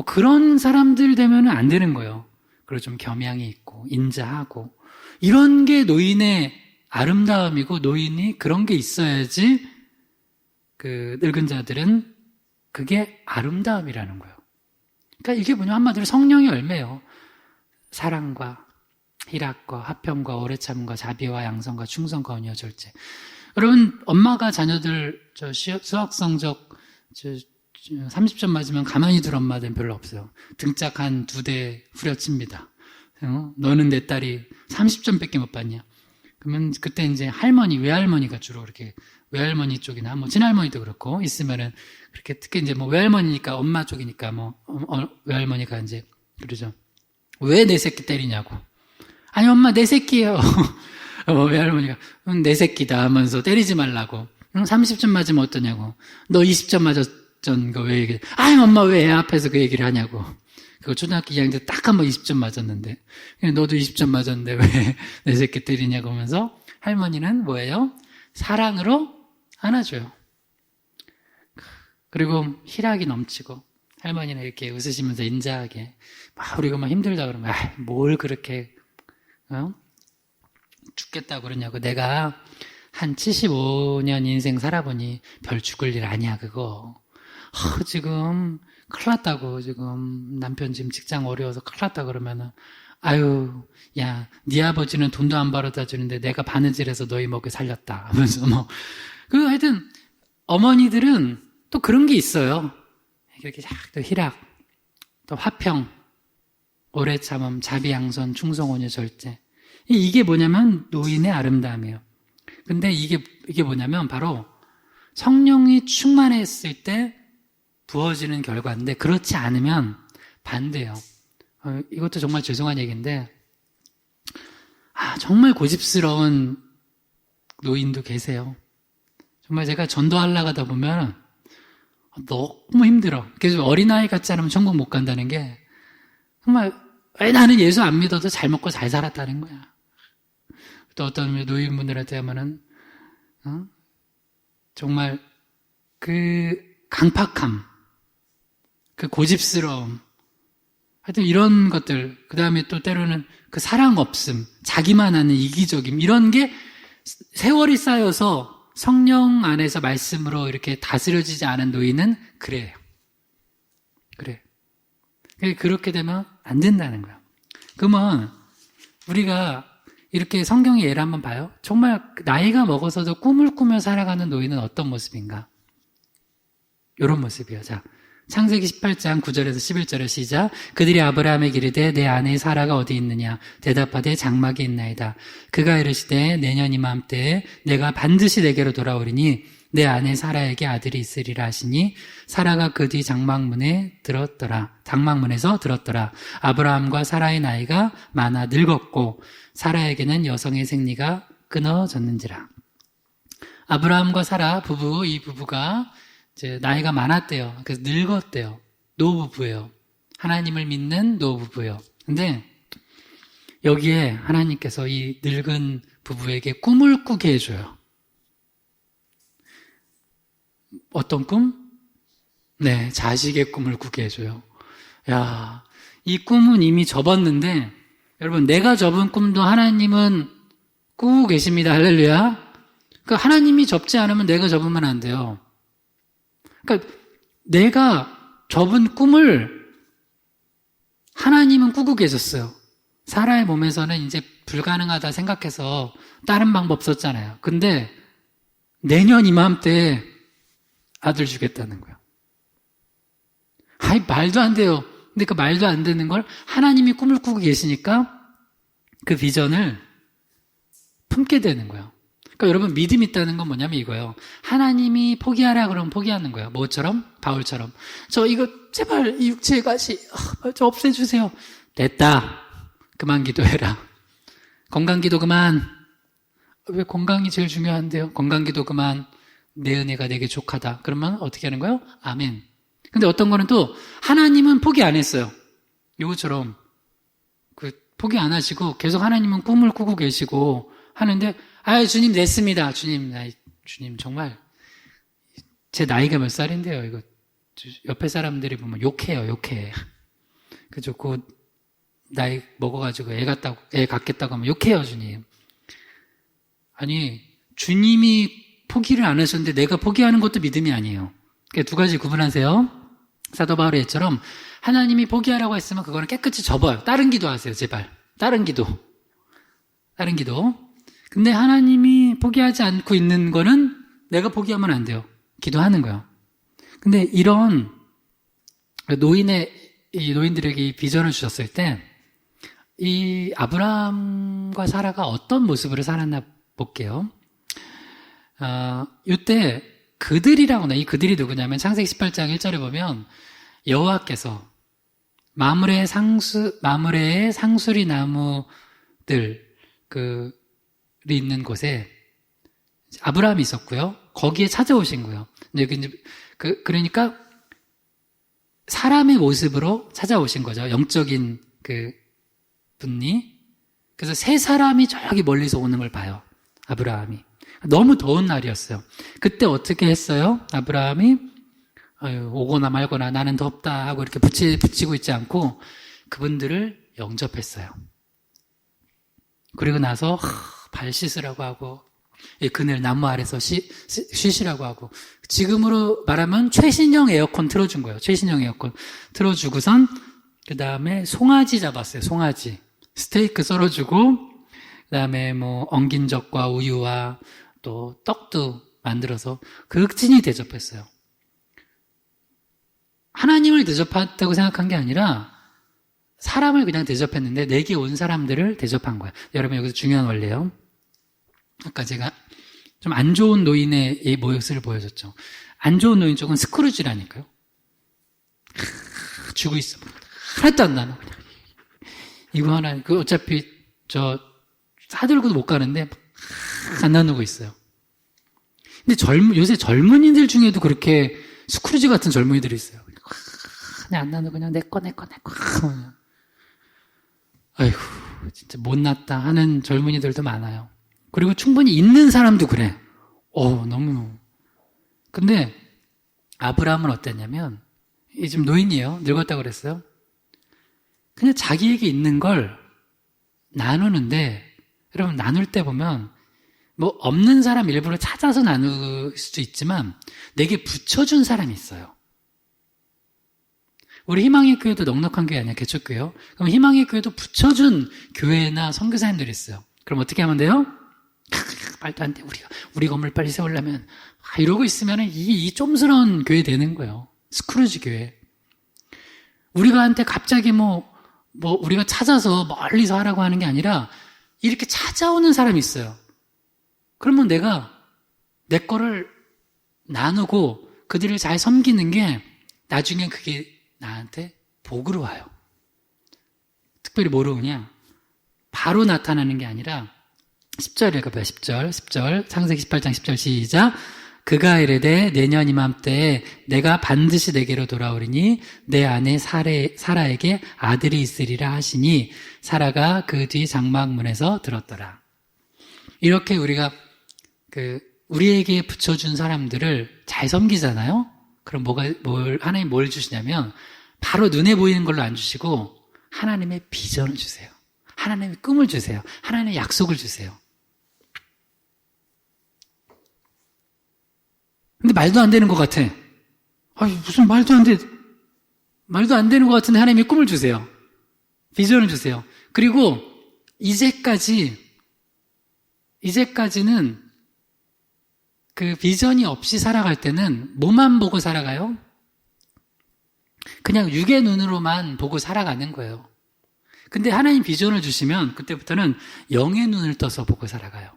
그런 사람들 되면 안 되는 거예요. 그리고 좀 겸양이 있고 인자하고, 이런 게 노인의 아름다움이고, 노인이 그런 게 있어야지 늙은 자들은 그게 아름다움이라는 거예요. 그러니까 이게 뭐냐, 한마디로 성령의 열매예요. 사랑과 희락과 화평과 오래 참음과 자비와 양성과 충성과 온유와 절제. 여러분, 엄마가 자녀들 수학 성적 30점 맞으면 가만히 둘 엄마들은 별로 없어요. 등짝 한 2대 후려칩니다. 너는 내 딸이 30점밖에 못 받냐? 그러면 그때 이제 외할머니가 주로 그렇게, 외할머니 쪽이나 친할머니도 그렇고 있으면은 그렇게, 특히 이제 외할머니니까, 엄마 쪽이니까 외할머니가 이제 그러죠. 왜 내 새끼 때리냐고. 아니, 엄마 내 새끼예요. 외할머니가 내 새끼다 하면서 때리지 말라고. 30점 맞으면 어떠냐고. 너 20점 맞았던 거 왜 얘기해? 아니, 엄마 왜 애 앞에서 그 얘기를 하냐고. 그거 초등학교 2학년 때 딱 한 번 20점 맞았는데, 너도 20점 맞았는데 왜 내 새끼 때리냐고 하면서, 할머니는 뭐예요? 사랑으로 안아줘요. 그리고 희락이 넘치고, 할머니는 이렇게 웃으시면서 인자하게, 우리가 힘들다 그러면, 뭘 그렇게, 죽겠다고 그러냐고. 내가 한 75년 인생 살아보니 별 죽을 일 아니야, 그거. 지금 큰일 났다고. 지금 남편 지금 직장 어려워서 큰일 났다 그러면은, 야, 네 아버지는 돈도 안 벌어다 주는데 내가 바느질해서 너희 먹여 살렸다 하면서 하여튼 어머니들은 또 그런 게 있어요. 이렇게 또 희락, 또 화평, 오래 참음, 자비, 양선, 충성, 온유, 절제. 이게 뭐냐면 노인의 아름다움이에요. 근데 이게 뭐냐면 바로 성령이 충만했을 때 부어지는 결과인데, 그렇지 않으면 반대예요. 이것도 정말 죄송한 얘기인데, 정말 고집스러운 노인도 계세요. 정말 제가 전도하려고 하다 보면 너무 힘들어. 그래서 어린아이 같지 않으면 천국 못 간다는 게, 정말 왜 나는 예수 안 믿어도 잘 먹고 잘 살았다는 거야. 또 어떤 노인분들한테 하면은 정말 그 강팍함, 그 고집스러움, 하여튼 이런 것들, 그 다음에 또 때로는 그 사랑 없음, 자기만 아는 이기적임, 이런 게 세월이 쌓여서 성령 안에서 말씀으로 이렇게 다스려지지 않은 노인은 그래요. 그래. 그렇게 되면 안 된다는 거야. 그러면 우리가 이렇게 성경의 예를 한번 봐요. 정말 나이가 먹어서도 꿈을 꾸며 살아가는 노인은 어떤 모습인가? 이런 모습이에요. 자, 창세기 18장 9절에서 11절에 시작. 그들이 아브라함에게 이르되 내 아내 사라가 어디 있느냐? 대답하되 장막에 있나이다. 그가 이르시되 내년 이맘때에 내가 반드시 내게로 돌아오리니 내 아내 사라에게 아들이 있으리라 하시니 사라가 그 뒤 장막문에서 들었더라. 아브라함과 사라의 나이가 많아 늙었고 사라에게는 여성의 생리가 끊어졌는지라. 아브라함과 사라 부부, 이 부부가 이제 나이가 많았대요. 그래서 늙었대요. 노부부예요. 하나님을 믿는 노부부예요. 근데 여기에 하나님께서 이 늙은 부부에게 꿈을 꾸게 해줘요. 어떤 꿈? 네, 자식의 꿈을 꾸게 해줘요. 야, 이 꿈은 이미 접었는데, 여러분, 내가 접은 꿈도 하나님은 꾸고 계십니다. 할렐루야. 그러니까 하나님이 접지 않으면 내가 접으면 안 돼요. 그러니까 내가 접은 꿈을 하나님은 꾸고 계셨어요. 사라의 몸에서는 이제 불가능하다 생각해서 다른 방법 썼잖아요. 근데 내년 이맘때 아들 주겠다는 거예요. 아이, 말도 안 돼요. 근데 그 말도 안 되는 걸 하나님이 꿈을 꾸고 계시니까 그 비전을 품게 되는 거예요. 그러니까 여러분, 믿음 있다는 건 뭐냐면 이거예요. 하나님이 포기하라 그러면 포기하는 거예요. 뭐처럼? 바울처럼. 저 이거 제발 이 육체의 가시 저 없애주세요. 됐다. 그만 기도해라. 건강 기도 그만. 왜 건강이 제일 중요한데요? 건강 기도 그만. 내 은혜가 내게 족하다. 그러면 어떻게 하는 거예요? 아멘. 근데 어떤 거는 또 하나님은 포기 안 했어요. 요거처럼 포기 안 하시고 계속 하나님은 꿈을 꾸고 계시고 하는데, 주님 냈습니다. 주님 정말 제 나이가 몇 살인데요. 이거 옆에 사람들이 보면 욕해. 그죠? 곧 나이 먹어가지고 애 갖겠다고 하면 욕해요, 주님. 아니, 주님이 포기를 안 하셨는데 내가 포기하는 것도 믿음이 아니에요. 그러니까 두 가지 구분하세요. 사도 바울의 예처럼 하나님이 포기하라고 했으면 그거는 깨끗이 접어요. 다른 기도 하세요, 제발. 다른 기도. 근데 하나님이 포기하지 않고 있는 거는 내가 포기하면 안 돼요. 기도하는 거예요. 근데 이런 노인들에게 이 비전을 주셨을 때, 이 아브라함과 사라가 어떤 모습으로 살았나 볼게요. 이때 이 그들이 누구냐면 창세기 18장 1절에 보면 여호와께서 마므레의 상수리 나무들 있는 곳에 아브라함이 있었고요. 거기에 찾아오신 거예요. 그러니까 사람의 모습으로 찾아오신 거죠. 영적인 분이. 그래서 세 사람이 저기 멀리서 오는 걸 봐요. 아브라함이. 너무 더운 날이었어요. 그때 어떻게 했어요? 아브라함이 오거나 말거나 나는 덥다 하고 이렇게 붙이고 있지 않고 그분들을 영접했어요. 그리고 나서 발 씻으라고 하고 그늘 나무 아래서 쉬시라고 하고, 지금으로 말하면 최신형 에어컨 틀어준 거예요. 최신형 에어컨 틀어주고선 그 다음에 송아지 잡았어요. 송아지 스테이크 썰어주고, 그 다음에 뭐 엉긴 젓과 우유와 또 떡도 만들어서 극진히 대접했어요. 하나님을 대접했다고 생각한 게 아니라 사람을 그냥 대접했는데 내게 온 사람들을 대접한 거예요. 여러분, 여기서 중요한 원리예요. 아까 제가 좀 안 좋은 노인의 이 모습을 보여줬죠. 안 좋은 노인 쪽은 스크루지라니까요. 주고 있어. 하나도 안 나눠. 그냥. 이거 하나, 어차피 사들고도 못 가는데 안 나누고 있어요. 근데 요새 젊은이들 중에도 그렇게 스크루지 같은 젊은이들이 있어요. 그냥 안 나누고 그냥 내 거. 아이고, 진짜 못났다 하는 젊은이들도 많아요. 그리고 충분히 있는 사람도 그래. 너무. 근데 아브라함은 어땠냐면, 지금 노인이에요. 늙었다고 그랬어요. 그냥 자기에게 있는 걸 나누는데, 여러분, 나눌 때 보면 뭐 없는 사람 일부러 찾아서 나눌 수도 있지만 내게 붙여준 사람이 있어요. 우리 희망의 교회도 넉넉한 교회 아니야? 개척교회요? 그럼 희망의 교회도 붙여준 교회나 선교사님들이 있어요. 그럼 어떻게 하면 돼요? 말도 안 돼. 우리 건물 빨리 세우려면 이러고 있으면 이 좀스러운 교회 되는 거예요. 스크루지 교회. 우리가한테 갑자기 우리가 찾아서 멀리서 하라고 하는 게 아니라 이렇게 찾아오는 사람이 있어요. 그러면 내가 내 거를 나누고 그들을 잘 섬기는 게 나중에 그게 나한테 복으로 와요. 특별히 뭐로 오냐? 바로 나타나는 게 아니라 10절 읽어봐요. 10절 창세기 18장 10절 시작. 그가 이르되 내년 이맘때에 내가 반드시 내게로 돌아오리니 내 아내 사라에게 아들이 있으리라 하시니 사라가 그 뒤 장막문에서 들었더라. 이렇게 우리가 우리에게 붙여준 사람들을 잘 섬기잖아요? 그럼 하나님 뭘 주시냐면, 바로 눈에 보이는 걸로 안 주시고, 하나님의 비전을 주세요. 하나님의 꿈을 주세요. 하나님의 약속을 주세요. 근데 말도 안 되는 것 같아. 무슨 말도 안 되는 것 같은데 하나님의 꿈을 주세요. 비전을 주세요. 그리고 이제까지는 그 비전이 없이 살아갈 때는 뭐만 보고 살아가요? 그냥 육의 눈으로만 보고 살아가는 거예요. 근데 하나님 비전을 주시면 그때부터는 영의 눈을 떠서 보고 살아가요.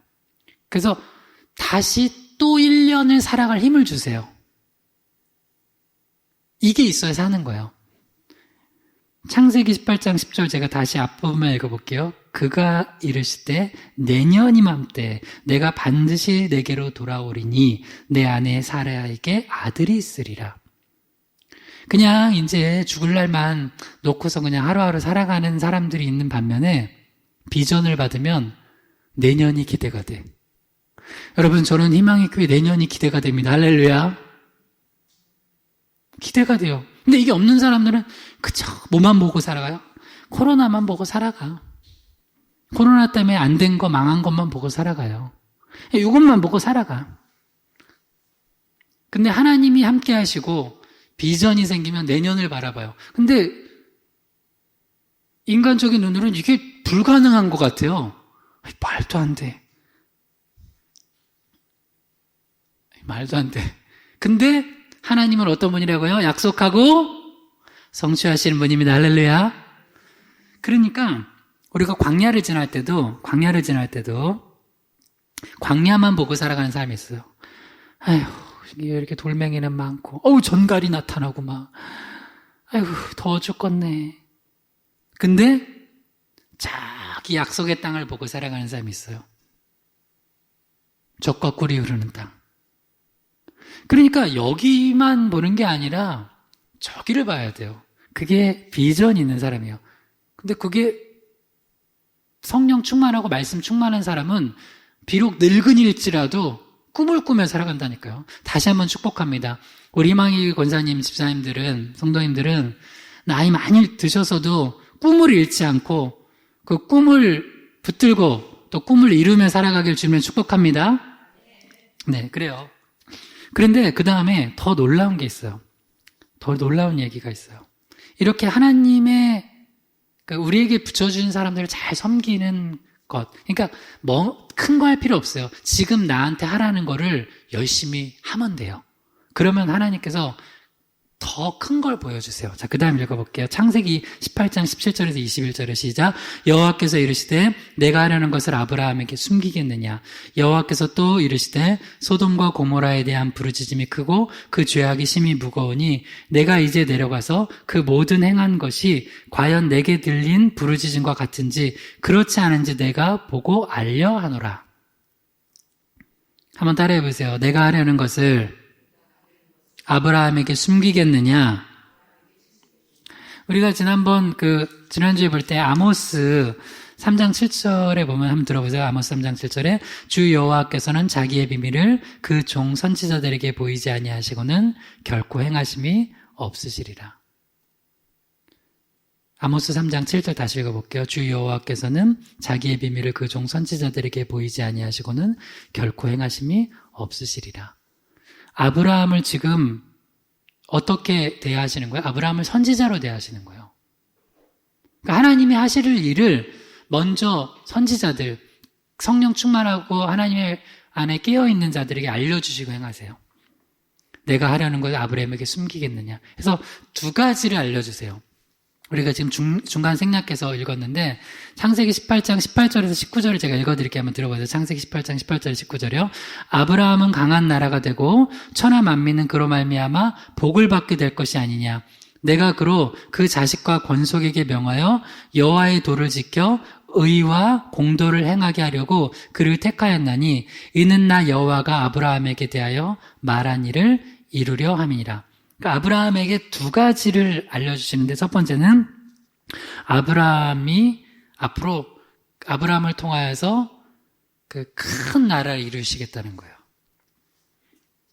그래서 다시 또 1년을 살아갈 힘을 주세요. 이게 있어야 사는 거예요. 창세기 18장 10절 제가 다시 앞부분만 읽어볼게요. 그가 이르시되 내년 이맘때 내가 반드시 내게로 돌아오리니 내 아내 사라에게 아들이 있으리라. 그냥 이제 죽을 날만 놓고서 그냥 하루하루 살아가는 사람들이 있는 반면에 비전을 받으면 내년이 기대가 돼. 여러분, 저는 희망의 교회 내년이 기대가 됩니다. 할렐루야. 기대가 돼요. 근데 이게 없는 사람들은 그저 뭐만 보고 살아가요? 코로나만 보고 살아가. 코로나 때문에 안 된 거, 망한 것만 보고 살아가요. 이것만 보고 살아가. 근데 하나님이 함께 하시고 비전이 생기면 내년을 바라봐요. 근데 인간적인 눈으로는 이게 불가능한 것 같아요. 말도 안 돼. 말도 안 돼. 근데 하나님은 어떤 분이라고요? 약속하고 성취하시는 분입니다. 할렐루야. 그러니까 우리가 광야를 지날 때도 광야만 보고 살아가는 사람이 있어요. 아휴, 이렇게 돌멩이는 많고, 전갈이 나타나고 막, 아이고, 더워 죽겠네. 근데 자기 약속의 땅을 보고 살아가는 사람이 있어요. 젖과 꿀이 흐르는 땅. 그러니까 여기만 보는 게 아니라 저기를 봐야 돼요. 그게 비전이 있는 사람이에요. 근데 그게 성령 충만하고 말씀 충만한 사람은 비록 늙은일지라도 꿈을 꾸며 살아간다니까요. 다시 한번 축복합니다. 우리 희망의 권사님, 집사님들은, 성도님들은 나이 많이 드셔서도 꿈을 잃지 않고 그 꿈을 붙들고 또 꿈을 이루며 살아가길 주면 축복합니다. 네, 그래요. 그런데 그 다음에 더 놀라운 게 있어요. 더 놀라운 얘기가 있어요. 이렇게 하나님의 우리에게 붙여주신 사람들을 잘 섬기는 것. 그러니까 큰 거 할 필요 없어요. 지금 나한테 하라는 거를 열심히 하면 돼요. 그러면 하나님께서 더 큰 걸 보여주세요. 자, 그 다음 읽어볼게요. 창세기 18장 17절에서 21절에 시작. 여호와께서 이르시되 내가 하려는 것을 아브라함에게 숨기겠느냐. 여호와께서 또 이르시되 소돔과 고모라에 대한 부르짖음이 크고 그 죄악이 심히 무거우니 내가 이제 내려가서 그 모든 행한 것이 과연 내게 들린 부르짖음과 같은지 그렇지 않은지 내가 보고 알려 하노라. 한번 따라해 보세요. 내가 하려는 것을 아브라함에게 숨기겠느냐? 우리가 지난주에 볼 때 아모스 3장 7절에 보면 한번 들어보세요. 아모스 3장 7절에 주 여호와께서는 자기의 비밀을 그 종 선지자들에게 보이지 아니하시고는 결코 행하심이 없으시리라. 아모스 3장 7절 다시 읽어볼게요. 주 여호와께서는 자기의 비밀을 그 종 선지자들에게 보이지 아니하시고는 결코 행하심이 없으시리라. 아브라함을 지금 어떻게 대하시는 거예요? 아브라함을 선지자로 대하시는 거예요. 그러니까 하나님이 하실 일을 먼저 선지자들, 성령 충만하고 하나님의 안에 깨어있는 자들에게 알려주시고 행하세요. 내가 하려는 걸 아브라함에게 숨기겠느냐. 그래서 두 가지를 알려주세요. 우리가 지금 중간 생략해서 읽었는데 창세기 18장 18절에서 19절을 제가 읽어드릴게요. 한번 들어보세요. 창세기 18장 18절 19절이요. 아브라함은 강한 나라가 되고 천하 만민은 그로 말미암아 복을 받게 될 것이 아니냐. 내가 그로 그 자식과 권속에게 명하여 여호와의 도를 지켜 의와 공도를 행하게 하려고 그를 택하였나니 이는 나 여호와가 아브라함에게 대하여 말한 일을 이루려 함이니라. 그러니까 아브라함에게 두 가지를 알려주시는데 첫 번째는 아브라함이 앞으로 아브라함을 통하여서 그 큰 나라를 이루시겠다는 거예요.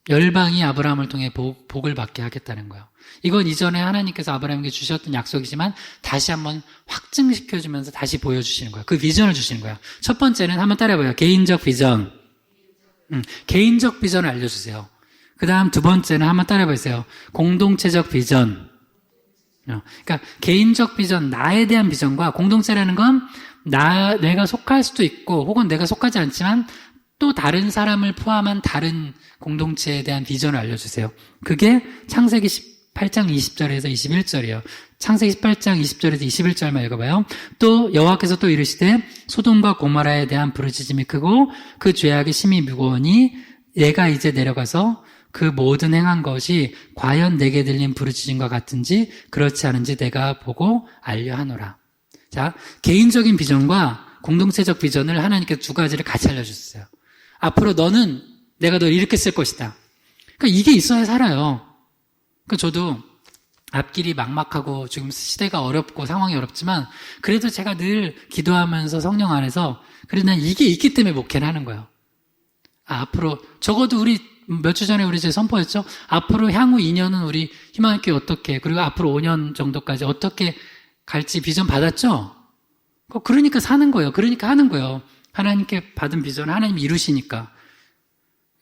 열방이 아브라함을 통해 복을 받게 하겠다는 거예요. 이건 이전에 하나님께서 아브라함에게 주셨던 약속이지만 다시 한번 확증시켜주면서 다시 보여주시는 거예요. 그 비전을 주시는 거예요. 첫 번째는 한번 따라해봐요. 개인적 비전. 개인적 비전을 알려주세요. 그 다음 두 번째는 한번 따라해보세요. 공동체적 비전. 그러니까 개인적 비전, 나에 대한 비전과 공동체라는 건 내가 속할 수도 있고 혹은 내가 속하지 않지만 또 다른 사람을 포함한 다른 공동체에 대한 비전을 알려주세요. 그게 창세기 18장 20절에서 21절이에요. 창세기 18장 20절에서 21절만 읽어봐요. 또 여호와께서 또 이르시되 소돔과 고모라에 대한 부르짖음이 크고 그 죄악이 심히 무거우니 내가 이제 내려가서 그 모든 행한 것이 과연 내게 들린 부르짖음과 같은지 그렇지 않은지 내가 보고 알려하노라. 자, 개인적인 비전과 공동체적 비전을 하나님께서 두 가지를 같이 알려주셨어요. 앞으로 너는 내가 널 이렇게 쓸 것이다. 그러니까 이게 있어야 살아요. 그러니까 저도 앞길이 막막하고 지금 시대가 어렵고 상황이 어렵지만 그래도 제가 늘 기도하면서 성령 안에서 그래도 난 이게 있기 때문에 목회를 하는 거예요. 앞으로 적어도 우리 몇 주 전에 우리 이제 선포했죠. 앞으로 향후 2년은 우리 희망교회 어떻게 그리고 앞으로 5년 정도까지 어떻게 갈지 비전 받았죠. 그러니까 사는 거예요. 그러니까 하는 거예요. 하나님께 받은 비전을 하나님이 이루시니까.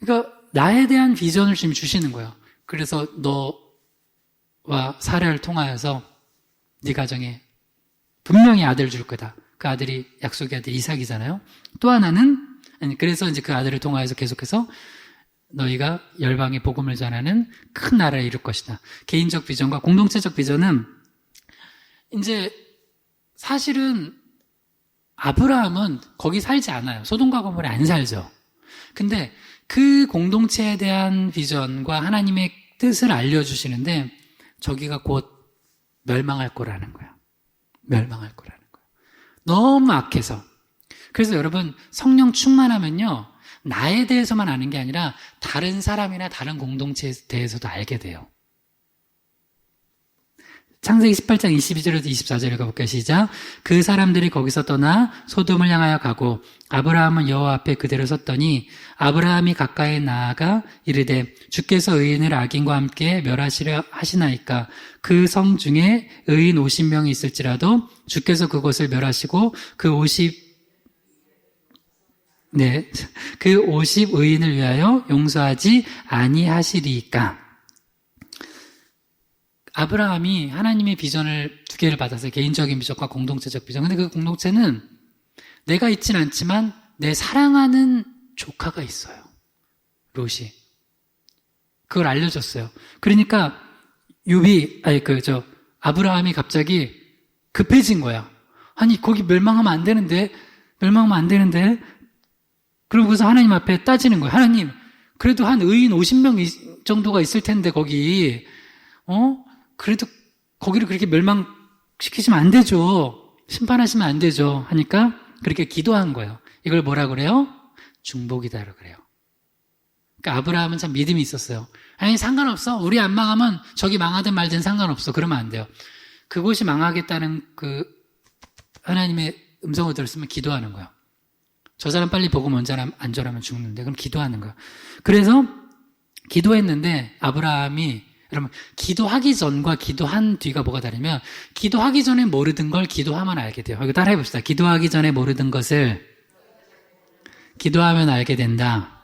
그러니까 나에 대한 비전을 지금 주시는 거예요. 그래서 너와 사례를 통하여서 네 가정에 분명히 아들 줄 거다. 그 아들이 약속의 아들 이삭이잖아요. 또 하나는 그래서 이제 그 아들을 통하여서 계속해서 너희가 열방의 복음을 전하는 큰 나라를 이룰 것이다. 개인적 비전과 공동체적 비전은 이제 사실은 아브라함은 거기 살지 않아요. 소돔과 고모라에 안 살죠. 근데 그 공동체에 대한 비전과 하나님의 뜻을 알려주시는데 저기가 곧 멸망할 거라는 거야. 멸망할 거라는 거야. 너무 악해서. 그래서 여러분 성령 충만하면요. 나에 대해서만 아는 게 아니라 다른 사람이나 다른 공동체에 대해서도 알게 돼요. 창세기 18장 22절에서 24절 읽어볼게요. 시작. 그 사람들이 거기서 떠나 소돔을 향하여 가고 아브라함은 여호와 앞에 그대로 섰더니 아브라함이 가까이 나아가 이르되 주께서 의인을 악인과 함께 멸하시려 하시나이까 그 성 중에 의인 50명이 있을지라도 주께서 그곳을 멸하시고 그 50 의인을 위하여 용서하지 아니하시리이까. 아브라함이 하나님의 비전을 두 개를 받았어요. 개인적인 비전과 공동체적 비전. 근데 그 공동체는 내가 있진 않지만 내 사랑하는 조카가 있어요. 롯이. 그걸 알려줬어요. 그러니까 아브라함이 갑자기 급해진 거야. 아니, 거기 멸망하면 안 되는데. 그러고서 하나님 앞에 따지는 거예요. 하나님, 그래도 한 의인 50명 정도가 있을 텐데, 거기. 그래도 거기를 그렇게 멸망시키시면 안 되죠. 심판하시면 안 되죠. 하니까 그렇게 기도한 거예요. 이걸 뭐라 그래요? 중복이다라고 그래요. 그러니까 아브라함은 참 믿음이 있었어요. 아니, 상관없어. 우리 안 망하면 저기 망하든 말든 상관없어. 그러면 안 돼요. 그곳이 망하겠다는 그 하나님의 음성을 들었으면 기도하는 거예요. 저 사람 빨리 복음 안 전하면 죽는데. 그럼 기도하는 거예요. 그래서 기도했는데 아브라함이 여러분, 기도하기 전과 기도한 뒤가 뭐가 다르면 기도하기 전에 모르던 걸 기도하면 알게 돼요. 이거 따라해 봅시다. 기도하기 전에 모르던 것을 기도하면 알게 된다.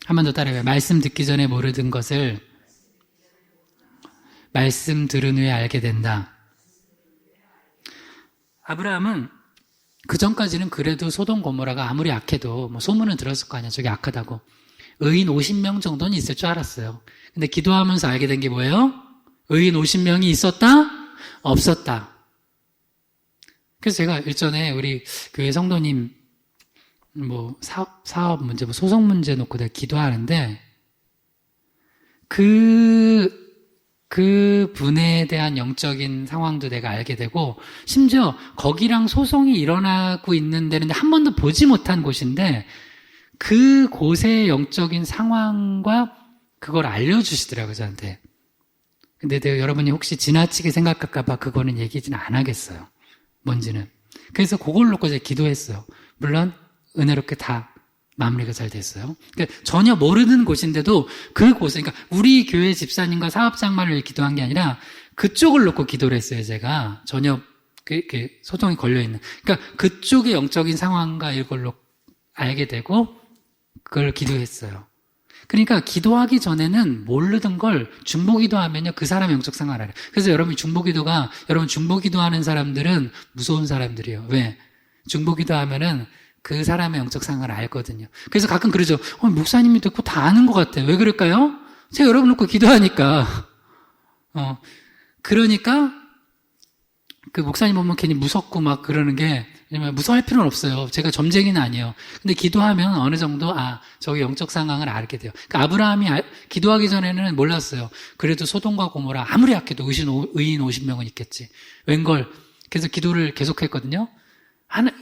한 번 더 따라해봐요. 말씀 듣기 전에 모르던 것을 말씀 들은 후에 알게 된다. 아브라함은 그 전까지는 그래도 소돔 고모라가 아무리 악해도 뭐 소문은 들었을 거 아니야. 저게 악하다고. 의인 50명 정도는 있을 줄 알았어요. 근데 기도하면서 알게 된 게 뭐예요? 의인 50명이 있었다? 없었다. 그래서 제가 일전에 우리 교회 성도님 사업 문제, 소송 문제 놓고 내가 기도하는데 그 분에 대한 영적인 상황도 내가 알게 되고 심지어 거기랑 소송이 일어나고 있는 데는 한 번도 보지 못한 곳인데 그 곳의 영적인 상황과 그걸 알려주시더라고요, 저한테. 근데 여러분이 혹시 지나치게 생각할까봐 그거는 얘기는 안 하겠어요. 뭔지는. 그래서 그걸 놓고 제가 기도했어요. 물론, 은혜롭게 다 마무리가 잘 됐어요. 그러니까 전혀 모르는 곳인데도 그 곳에, 그러니까 우리 교회 집사님과 사업장만을 기도한 게 아니라 그쪽을 놓고 기도를 했어요, 제가. 전혀 소동이 걸려있는. 그러니까 그쪽의 영적인 상황과 이걸로 알게 되고 그걸 기도했어요. 그러니까 기도하기 전에는 모르던 걸 중보기도 하면요, 그 사람의 영적 상황을 알아요. 그래서 여러분 중보기도 하는 사람들은 무서운 사람들이에요. 왜? 중보기도 하면은 그 사람의 영적 상황을 알거든요. 그래서 가끔 그러죠. 목사님이 듣고 다 아는 것 같아요. 왜 그럴까요? 제가 여러분 놓고 기도하니까. 그러니까 그 목사님 보면 괜히 무섭고 막 그러는 게, 왜냐면 무서워할 필요는 없어요. 제가 점쟁이는 아니에요. 근데 기도하면 어느 정도 저기 영적 상황을 알게 돼요. 그러니까 아브라함이 기도하기 전에는 몰랐어요. 그래도 소돔과 고모라 아무리 약해도 의인 50명은 있겠지. 웬걸. 그래서 기도를 계속했거든요.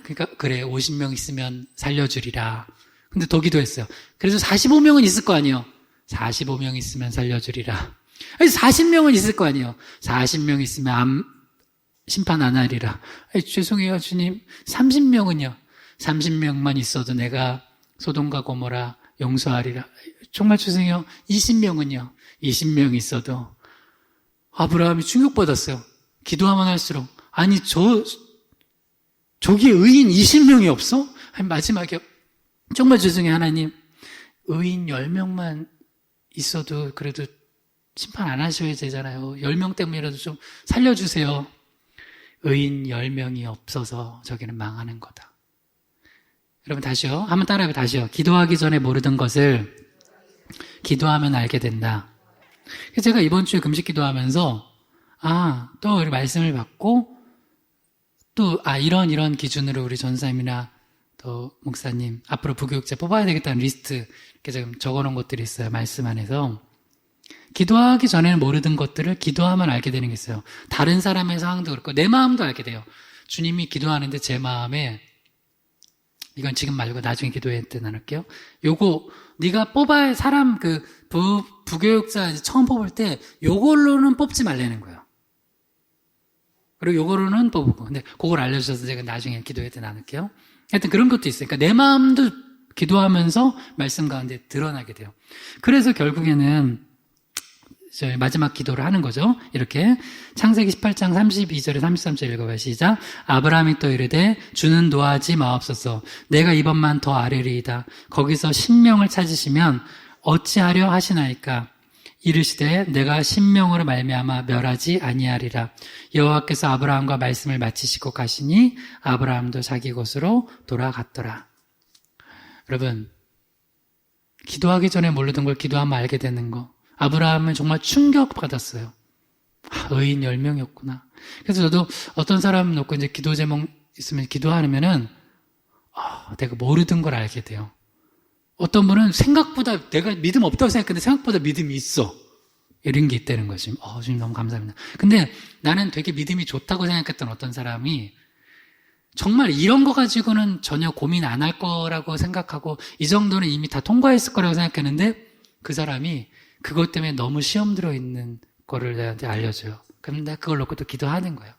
그러니까 그래 50명 있으면 살려주리라. 근데 더 기도했어요. 그래서 45명은 있을 거 아니에요. 45명 있으면 살려주리라. 40명은 있을 거 아니에요. 40명 있으면 심판 안 하리라. 죄송해요 주님. 30명은요. 30명만 있어도 내가 소돔과 고모라 용서하리라. 정말 죄송해요. 20명은요. 20명 있어도. 아브라함이 충격받았어요. 기도하면 할수록. 아니 저기 의인 20명이 없어? 마지막에 정말 죄송해요 하나님. 의인 10명만 있어도 그래도 심판 안 하셔야 되잖아요. 10명 때문이라도 좀 살려주세요. 의인 10명이 없어서 저기는 망하는 거다. 여러분 다시요. 한번 따라해봐요. 다시요. 기도하기 전에 모르던 것을 기도하면 알게 된다. 그래서 제가 이번 주에 금식 기도하면서 또 우리 말씀을 받고 또 이런 기준으로 우리 전사님이나 또 목사님 앞으로 부교육자 뽑아야 되겠다는 리스트 이렇게 지금 적어놓은 것들이 있어요. 말씀 안에서. 기도하기 전에는 모르던 것들을 기도하면 알게 되는 게 있어요. 다른 사람의 상황도 그렇고 내 마음도 알게 돼요. 주님이 기도하는데 제 마음에 이건 지금 말고 나중에 기도회 때 나눌게요. 요거 네가 뽑아야 사람 부교육자 처음 뽑을 때 요걸로는 뽑지 말라는 거예요. 그리고 요거로는 뽑고 근데 그걸 알려주셔서 제가 나중에 기도회 때 나눌게요. 하여튼 그런 것도 있어요. 그러니까 내 마음도 기도하면서 말씀 가운데 드러나게 돼요. 그래서 결국에는 저희 마지막 기도를 하는 거죠. 이렇게 창세기 18장 32절에 33절 읽어봐요. 시작. 아브라함이 또 이르되 주는 노하지 마옵소서. 내가 이번만 더 아뢰리이다. 거기서 신명을 찾으시면 어찌하려 하시나이까. 이르시되 내가 신명으로 말미암아 멸하지 아니하리라. 여호와께서 아브라함과 말씀을 마치시고 가시니 아브라함도 자기 곳으로 돌아갔더라. 여러분, 기도하기 전에 모르던 걸 기도하면 알게 되는 거. 아브라함은 정말 충격받았어요. 의인 10명이었구나. 그래서 저도 어떤 사람 놓고 이제 기도 제목 있으면 기도하면은 내가 모르던 걸 알게 돼요. 어떤 분은 생각보다 내가 믿음 없다고 생각했는데 생각보다 믿음이 있어. 이런 게 있다는 거지. 주님 너무 감사합니다. 근데 나는 되게 믿음이 좋다고 생각했던 어떤 사람이 정말 이런 거 가지고는 전혀 고민 안 할 거라고 생각하고 이 정도는 이미 다 통과했을 거라고 생각했는데 그 사람이 그것 때문에 너무 시험 들어있는 거를 내한테 알려줘요. 그럼 내가 그걸 놓고 또 기도하는 거예요.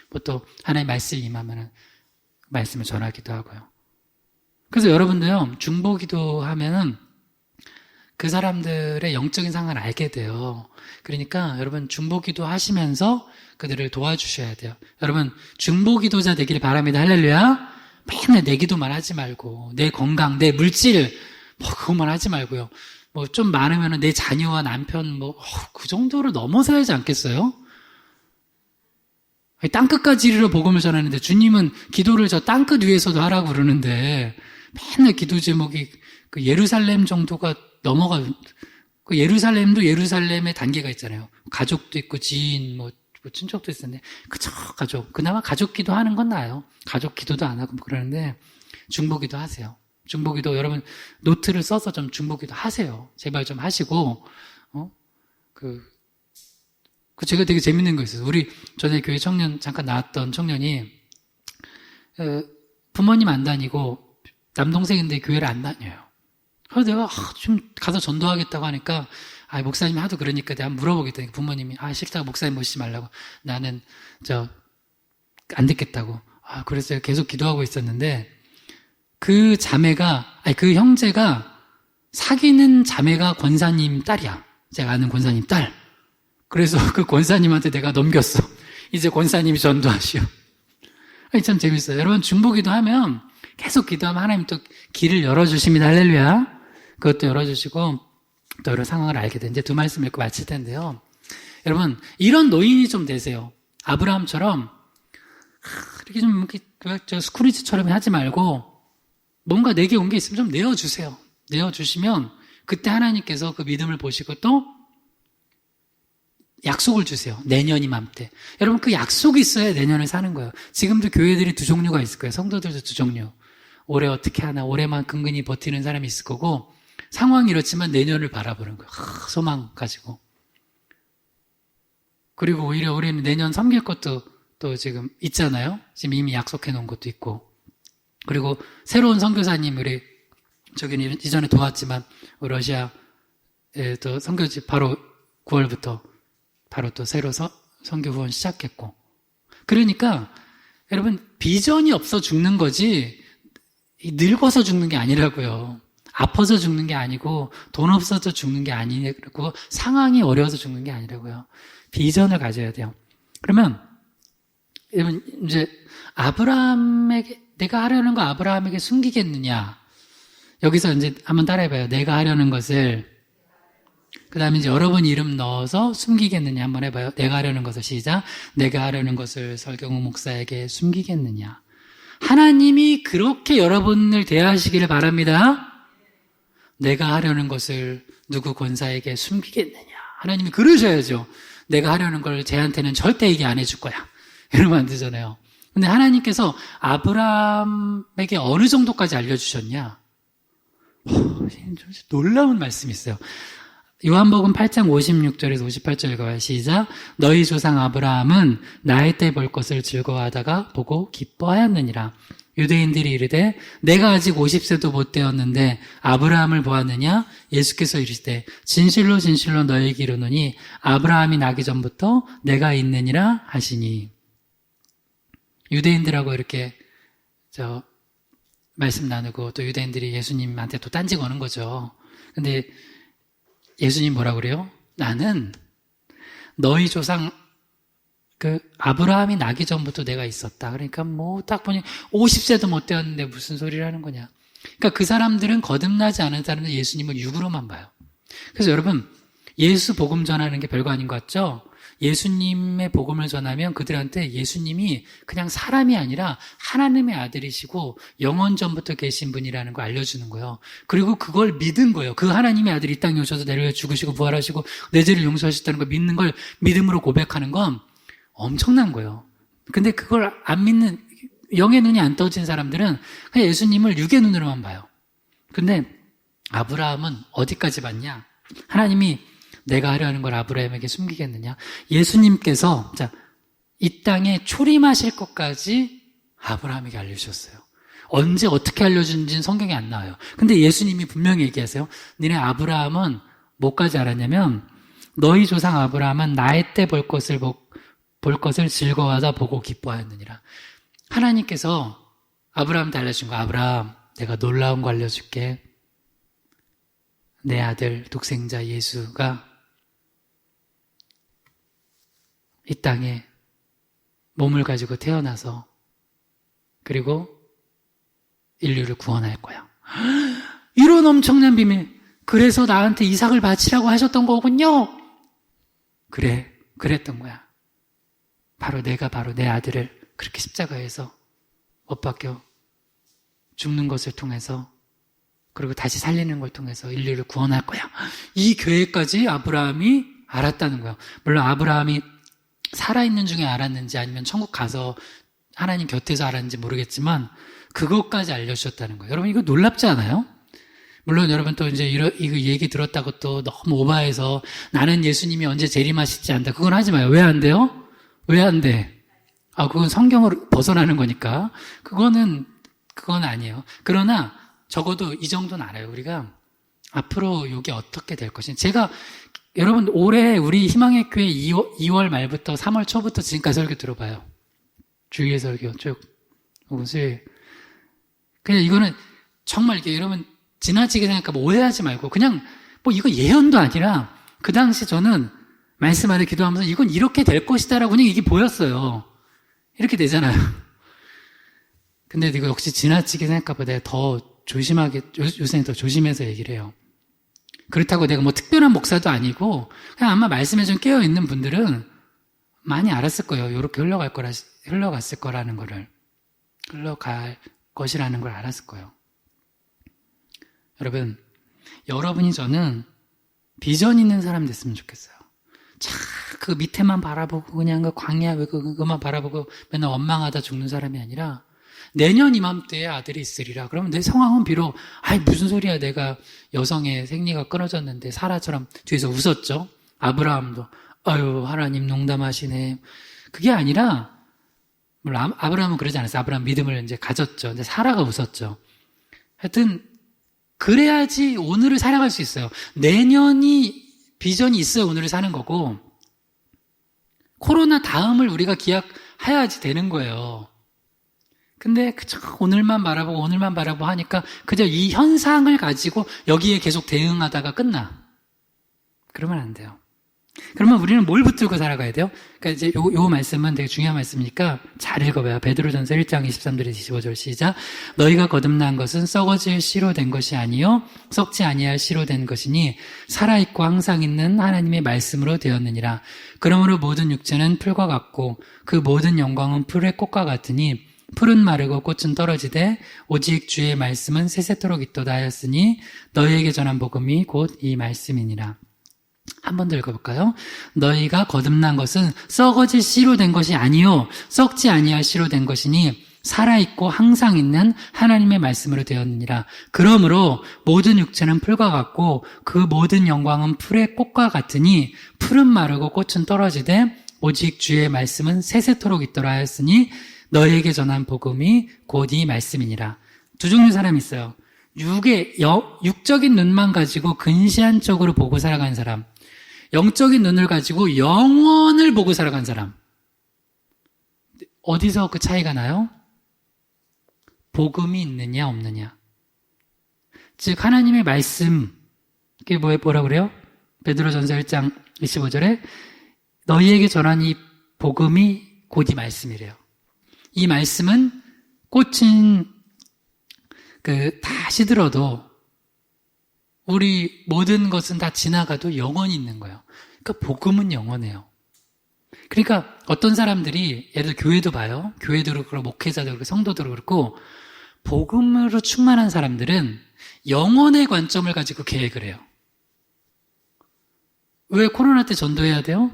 뭐 또 하나의 말씀이 임하면 말씀을 전하기도 하고요. 그래서 여러분도요, 중보 기도하면은 그 사람들의 영적인 상황을 알게 돼요. 그러니까 여러분 중보 기도 하시면서 그들을 도와주셔야 돼요. 여러분 중보 기도자 되기를 바랍니다. 할렐루야. 맨날 내 기도만 하지 말고 내 건강, 내 물질 그것만 하지 말고요. 뭐 좀 많으면 내 자녀와 남편 그 정도로 넘어서야지 않겠어요? 땅끝까지 이르러 복음을 전하는데 주님은 기도를 저 땅끝 위에서도 하라고 그러는데 맨날 기도 제목이 그 예루살렘 정도가 넘어가. 그 예루살렘도 예루살렘의 단계가 있잖아요. 가족도 있고 지인 뭐 친척도 있었는데 그저 가족. 그나마 가족 기도하는 건 나아요. 가족 기도도 안 하고 그러는데 중보기도 하세요. 중보기도 여러분 노트를 써서 좀 중보기도 하세요. 제발 좀 하시고 제가 되게 재밌는 거 있어요. 우리 전에 교회 청년 잠깐 나왔던 청년이 부모님 안 다니고 남동생인데 교회를 안 다녀요. 그래서 내가 좀 가서 전도하겠다고 하니까 목사님이 하도 그러니까 내가 물어보겠다니까 부모님이 싫다고 목사님 모시지 말라고 나는 안 듣겠다고. 그래서 계속 기도하고 있었는데 그 형제가 사귀는 자매가 권사님 딸이야. 제가 아는 권사님 딸. 그래서 그 권사님한테 내가 넘겼어. 이제 권사님이 전도하시오. 참 재밌어요. 여러분, 중보기도 하면 계속 기도하면 하나님 또 길을 열어주십니다. 할렐루야. 그것도 열어주시고 또 여러 상황을 알게 돼. 이제 두 말씀 읽고 마칠 텐데요. 여러분, 이런 노인이 좀 되세요. 아브라함처럼 이렇게 좀 스크루지처럼 하지 말고 뭔가 내게 온 게 있으면 좀 내어주세요. 내어주시면 그때 하나님께서 그 믿음을 보시고 또 약속을 주세요. 내년 이맘때. 여러분, 그 약속이 있어야 내년을 사는 거예요. 지금도 교회들이 두 종류가 있을 거예요. 성도들도 두 종류. 올해 어떻게 하나, 올해만 근근히 버티는 사람이 있을 거고, 상황이 이렇지만 내년을 바라보는 거예요. 소망 가지고. 그리고 오히려 우리는 내년 섬길 것도 또 지금 있잖아요. 지금 이미 약속해 놓은 것도 있고. 그리고 새로운 선교사님, 우리 저기는 이전에 도왔지만 러시아에 또 선교지 바로 9월부터 바로 또 새로 선교 후원 시작했고. 그러니까 여러분, 비전이 없어 죽는 거지 늙어서 죽는 게 아니라고요. 아파서 죽는 게 아니고 돈 없어서 죽는 게 아니고 상황이 어려워서 죽는 게 아니라고요. 비전을 가져야 돼요. 그러면 여러분, 이제 아브라함에게 내가 하려는 거 아브라함에게 숨기겠느냐? 여기서 이제 한번 따라해봐요. 내가 하려는 것을, 그 다음에 이제 여러분 이름 넣어서 숨기겠느냐 한번 해봐요. 내가 하려는 것을 시작. 내가 하려는 것을 설경우 목사에게 숨기겠느냐. 하나님이 그렇게 여러분을 대하시기를 바랍니다. 내가 하려는 것을 누구 권사에게 숨기겠느냐. 하나님이 그러셔야죠. 내가 하려는 걸 쟤한테는 절대 얘기 안 해줄 거야. 이러면 안 되잖아요. 근데 하나님께서 아브라함에게 어느 정도까지 알려주셨냐? 놀라운 말씀이 있어요. 요한복음 8장 56절에서 58절 읽어요. 시작. 너희 조상 아브라함은 나의 때 볼 것을 즐거워하다가 보고 기뻐하였느니라. 유대인들이 이르되 내가 아직 50세도 못 되었는데 아브라함을 보았느냐? 예수께서 이르시되 진실로 진실로 너희에게 이르노니 아브라함이 나기 전부터 내가 있느니라 하시니. 유대인들하고 이렇게 말씀 나누고 또 유대인들이 예수님한테 또 딴지 거는 거죠. 근데 예수님 뭐라 그래요? 나는 너희 조상 아브라함이 나기 전부터 내가 있었다. 그러니까 딱 보니 50세도 못 되었는데 무슨 소리를 하는 거냐. 그러니까 그 사람들은 거듭나지 않은 사람들은 예수님을 육으로만 봐요. 그래서 여러분, 예수 복음 전하는 게 별거 아닌 것 같죠? 예수님의 복음을 전하면 그들한테 예수님이 그냥 사람이 아니라 하나님의 아들이시고 영원 전부터 계신 분이라는 걸 알려주는 거예요. 그리고 그걸 믿은 거예요. 그 하나님의 아들이 이 땅에 오셔서 내려 죽으시고 부활하시고 내 죄를 용서하셨다는 걸 믿는 걸 믿음으로 고백하는 건 엄청난 거예요. 근데 그걸 안 믿는, 영의 눈이 안 떠진 사람들은 그냥 예수님을 육의 눈으로만 봐요. 근데 아브라함은 어디까지 봤냐? 하나님이 내가 하려는 걸 아브라함에게 숨기겠느냐? 예수님께서 이 땅에 초림하실 것까지 아브라함에게 알려주셨어요. 언제 어떻게 알려준지는 성경에 안 나와요. 근데 예수님이 분명히 얘기하세요. 니네 아브라함은 뭐까지 알았냐면 너희 조상 아브라함은 나의 때 볼 것을 즐거워하다 보고 기뻐하였느니라. 하나님께서 아브라함한테 알려준 거. 아브라함, 내가 놀라운 거 알려줄게. 내 아들 독생자 예수가 이 땅에 몸을 가지고 태어나서 그리고 인류를 구원할 거야. 이런 엄청난 비밀. 그래서 나한테 이삭을 바치라고 하셨던 거군요. 그래, 그랬던 거야. 바로 내가 내 아들을 그렇게 십자가에서 못 박혀 죽는 것을 통해서 그리고 다시 살리는 걸 통해서 인류를 구원할 거야. 이 계획까지 아브라함이 알았다는 거야. 물론 아브라함이 살아있는 중에 알았는지 아니면 천국 가서 하나님 곁에서 알았는지 모르겠지만 그것까지 알려주셨다는 거예요. 여러분, 이거 놀랍지 않아요? 물론 여러분 또 이제 이거 얘기 들었다고 또 너무 오바해서 나는 예수님이 언제 재림하실지 안다. 그건 하지 마요. 왜 안 돼요? 왜 안 돼? 그건 성경으로 벗어나는 거니까. 그건 아니에요. 그러나 적어도 이 정도는 알아요. 우리가 앞으로 이게 어떻게 될 것인지. 제가 여러분 올해 우리 희망의 교회 2월 말부터 3월 초부터 지금까지 설교 들어봐요. 주일 설교 쭉. 그냥 이거는 정말 이게 여러분 지나치게 생각하고 오해하지 말고 그냥 뭐 이거 예언도 아니라 그 당시 저는 말씀 안에 기도하면서 이건 이렇게 될 것이다라고 그냥 이게 보였어요. 이렇게 되잖아요. 근데 이거 역시 지나치게 생각하고 내가 더 조심하게, 요새는 더 조심해서 얘기를 해요. 그렇다고 내가 뭐 특별한 목사도 아니고 그냥 아마 말씀에 좀 깨어있는 분들은 많이 알았을 거예요. 이렇게 흘러갔을 거라는 거를. 흘러갈 것이라는 걸 알았을 거예요. 여러분이 저는 비전 있는 사람 됐으면 좋겠어요. 그 밑에만 바라보고 그냥 그 광야 그것만 바라보고 맨날 원망하다 죽는 사람이 아니라 내년 이맘때에 아들이 있으리라. 그러면 내 상황은 비록 무슨 소리야 내가 여성의 생리가 끊어졌는데 사라처럼 뒤에서 웃었죠. 아브라함도 아유 하나님 농담하시네. 그게 아니라 물론 아브라함은 그러지 않았어요. 아브라함 믿음을 이제 가졌죠. 근데 사라가 웃었죠. 하여튼 그래야지 오늘을 살아갈 수 있어요. 내년이 비전이 있어야 오늘을 사는 거고 코로나 다음을 우리가 기약해야지 되는 거예요. 근데 그저 오늘만 바라보고 하니까 그저 이 현상을 가지고 여기에 계속 대응하다가 끝나. 그러면 안 돼요. 그러면 우리는 뭘 붙들고 살아가야 돼요? 그러니까 이제 요 말씀은 되게 중요한 말씀이니까 잘 읽어봐요. 베드로전서 1장 23절에서 25절 시작. 너희가 거듭난 것은 썩어질 씨로 된 것이 아니요 썩지 아니할 씨로 된 것이니 살아있고 항상 있는 하나님의 말씀으로 되었느니라. 그러므로 모든 육체는 풀과 같고 그 모든 영광은 풀의 꽃과 같으니 풀은 마르고 꽃은 떨어지되 오직 주의 말씀은 세세토록 있도다 하였으니 너희에게 전한 복음이 곧 이 말씀이니라. 한 번 더 읽어볼까요? 너희가 거듭난 것은 썩어질 씨로 된 것이 아니요 썩지 아니할 씨로 된 것이니 살아있고 항상 있는 하나님의 말씀으로 되었느니라. 그러므로 모든 육체는 풀과 같고 그 모든 영광은 풀의 꽃과 같으니 풀은 마르고 꽃은 떨어지되 오직 주의 말씀은 세세토록 있도라 하였으니 너희에게 전한 복음이 곧 이 말씀이니라. 두 종류 사람이 있어요. 육적인 눈만 가지고 근시안 쪽으로 보고 살아가는 사람, 영적인 눈을 가지고 영원을 보고 살아간 사람. 어디서 그 차이가 나요? 복음이 있느냐 없느냐. 즉 하나님의 말씀, 그게 뭐라 그래요? 베드로전서 1장 25절에 너희에게 전한 이 복음이 곧 이 말씀이래요. 이 말씀은 꽃은 다 시들어도 우리 모든 것은 다 지나가도 영원히 있는 거예요. 그러니까 복음은 영원해요. 그러니까 어떤 사람들이 예를 들어 교회도 봐요. 교회도 그렇고 목회자도 그렇고 성도도 그렇고 복음으로 충만한 사람들은 영원의 관점을 가지고 계획을 해요. 왜 코로나 때 전도해야 돼요?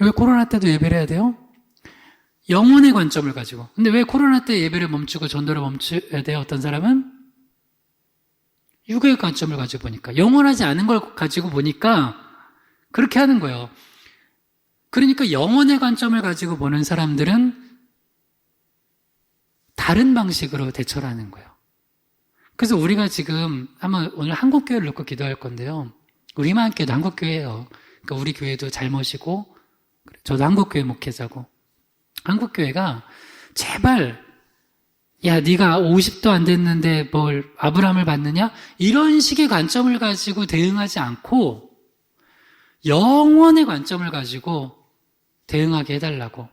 왜 코로나 때도 예배를 해야 돼요? 영혼의 관점을 가지고. 근데 왜 코로나 때 예배를 멈추고 전도를 멈춰야 돼요? 어떤 사람은? 육의 관점을 가지고 보니까. 영원하지 않은 걸 가지고 보니까 그렇게 하는 거예요. 그러니까 영혼의 관점을 가지고 보는 사람들은 다른 방식으로 대처를 하는 거예요. 그래서 우리가 지금 오늘 한국교회를 놓고 기도할 건데요. 우리만 교회도 한국교회예요. 그러니까 우리 교회도 잘 모시고 저도 한국교회 목회자고 한국교회가 제발 야 네가 50도 안 됐는데 뭘 아브라함을 받느냐? 이런 식의 관점을 가지고 대응하지 않고 영원의 관점을 가지고 대응하게 해달라고.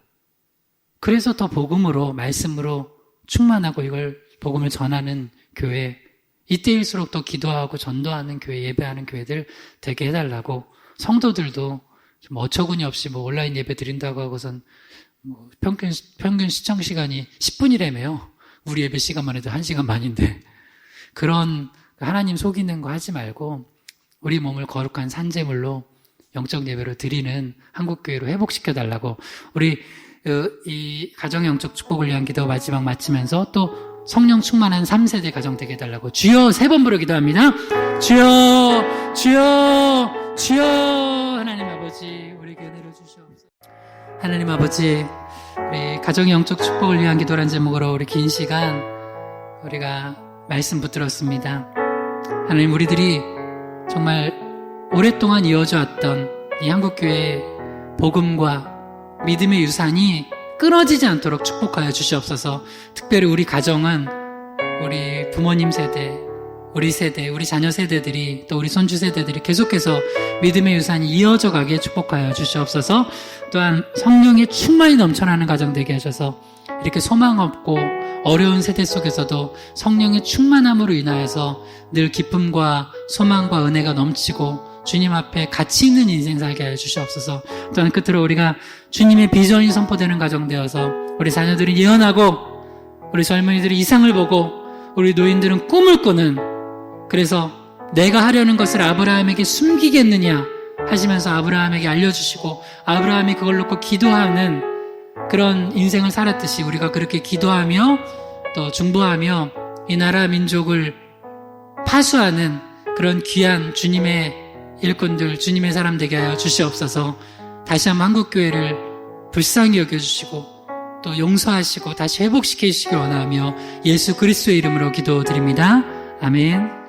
그래서 더 복음으로 말씀으로 충만하고 이걸 복음을 전하는 교회, 이때일수록 더 기도하고 전도하는 교회, 예배하는 교회들 되게 해달라고. 성도들도 좀 어처구니 없이 온라인 예배 드린다고 하고선 평균 시청 시간이 10분이라며요. 우리 예배 시간만 해도 1시간 반인데 그런 하나님 속이는 거 하지 말고 우리 몸을 거룩한 산제물로 영적 예배로 드리는 한국교회로 회복시켜달라고. 우리 이 가정의 영적 축복을 위한 기도 마지막 마치면서 또 성령 충만한 3세대 가정 되게 해달라고 주여 3번 부르 기도합니다. 주여 주여 주여. 하나님 아버지 우리 교회 내려주시옵소서. 하나님 아버지 우리 가정의 영적 축복을 위한 기도란 제목으로 우리 긴 시간 우리가 말씀 붙들었습니다. 하나님 우리들이 정말 오랫동안 이어져 왔던 이 한국교회의 복음과 믿음의 유산이 끊어지지 않도록 축복하여 주시옵소서. 특별히 우리 가정은 우리 부모님 세대, 우리 세대, 우리 자녀 세대들이 또 우리 손주 세대들이 계속해서 믿음의 유산이 이어져 가게 축복하여 주시옵소서. 또한 성령의 충만이 넘쳐나는 가정 되게 하셔서 이렇게 소망 없고 어려운 세대 속에서도 성령의 충만함으로 인하여서 늘 기쁨과 소망과 은혜가 넘치고 주님 앞에 가치 있는 인생 살게 하여 주시옵소서. 또한 끝으로 우리가 주님의 비전이 선포되는 가정 되어서 우리 자녀들이 예언하고 우리 젊은이들이 이상을 보고 우리 노인들은 꿈을 꾸는, 그래서 내가 하려는 것을 아브라함에게 숨기겠느냐 하시면서 아브라함에게 알려주시고 아브라함이 그걸 놓고 기도하는 그런 인생을 살았듯이 우리가 그렇게 기도하며 또 중보하며 이 나라 민족을 파수하는 그런 귀한 주님의 일꾼들, 주님의 사람 되게 하여 주시옵소서. 다시 한번 한국교회를 불쌍히 여겨주시고 또 용서하시고 다시 회복시켜 주시기 원하며 예수 그리스도의 이름으로 기도드립니다. 아멘.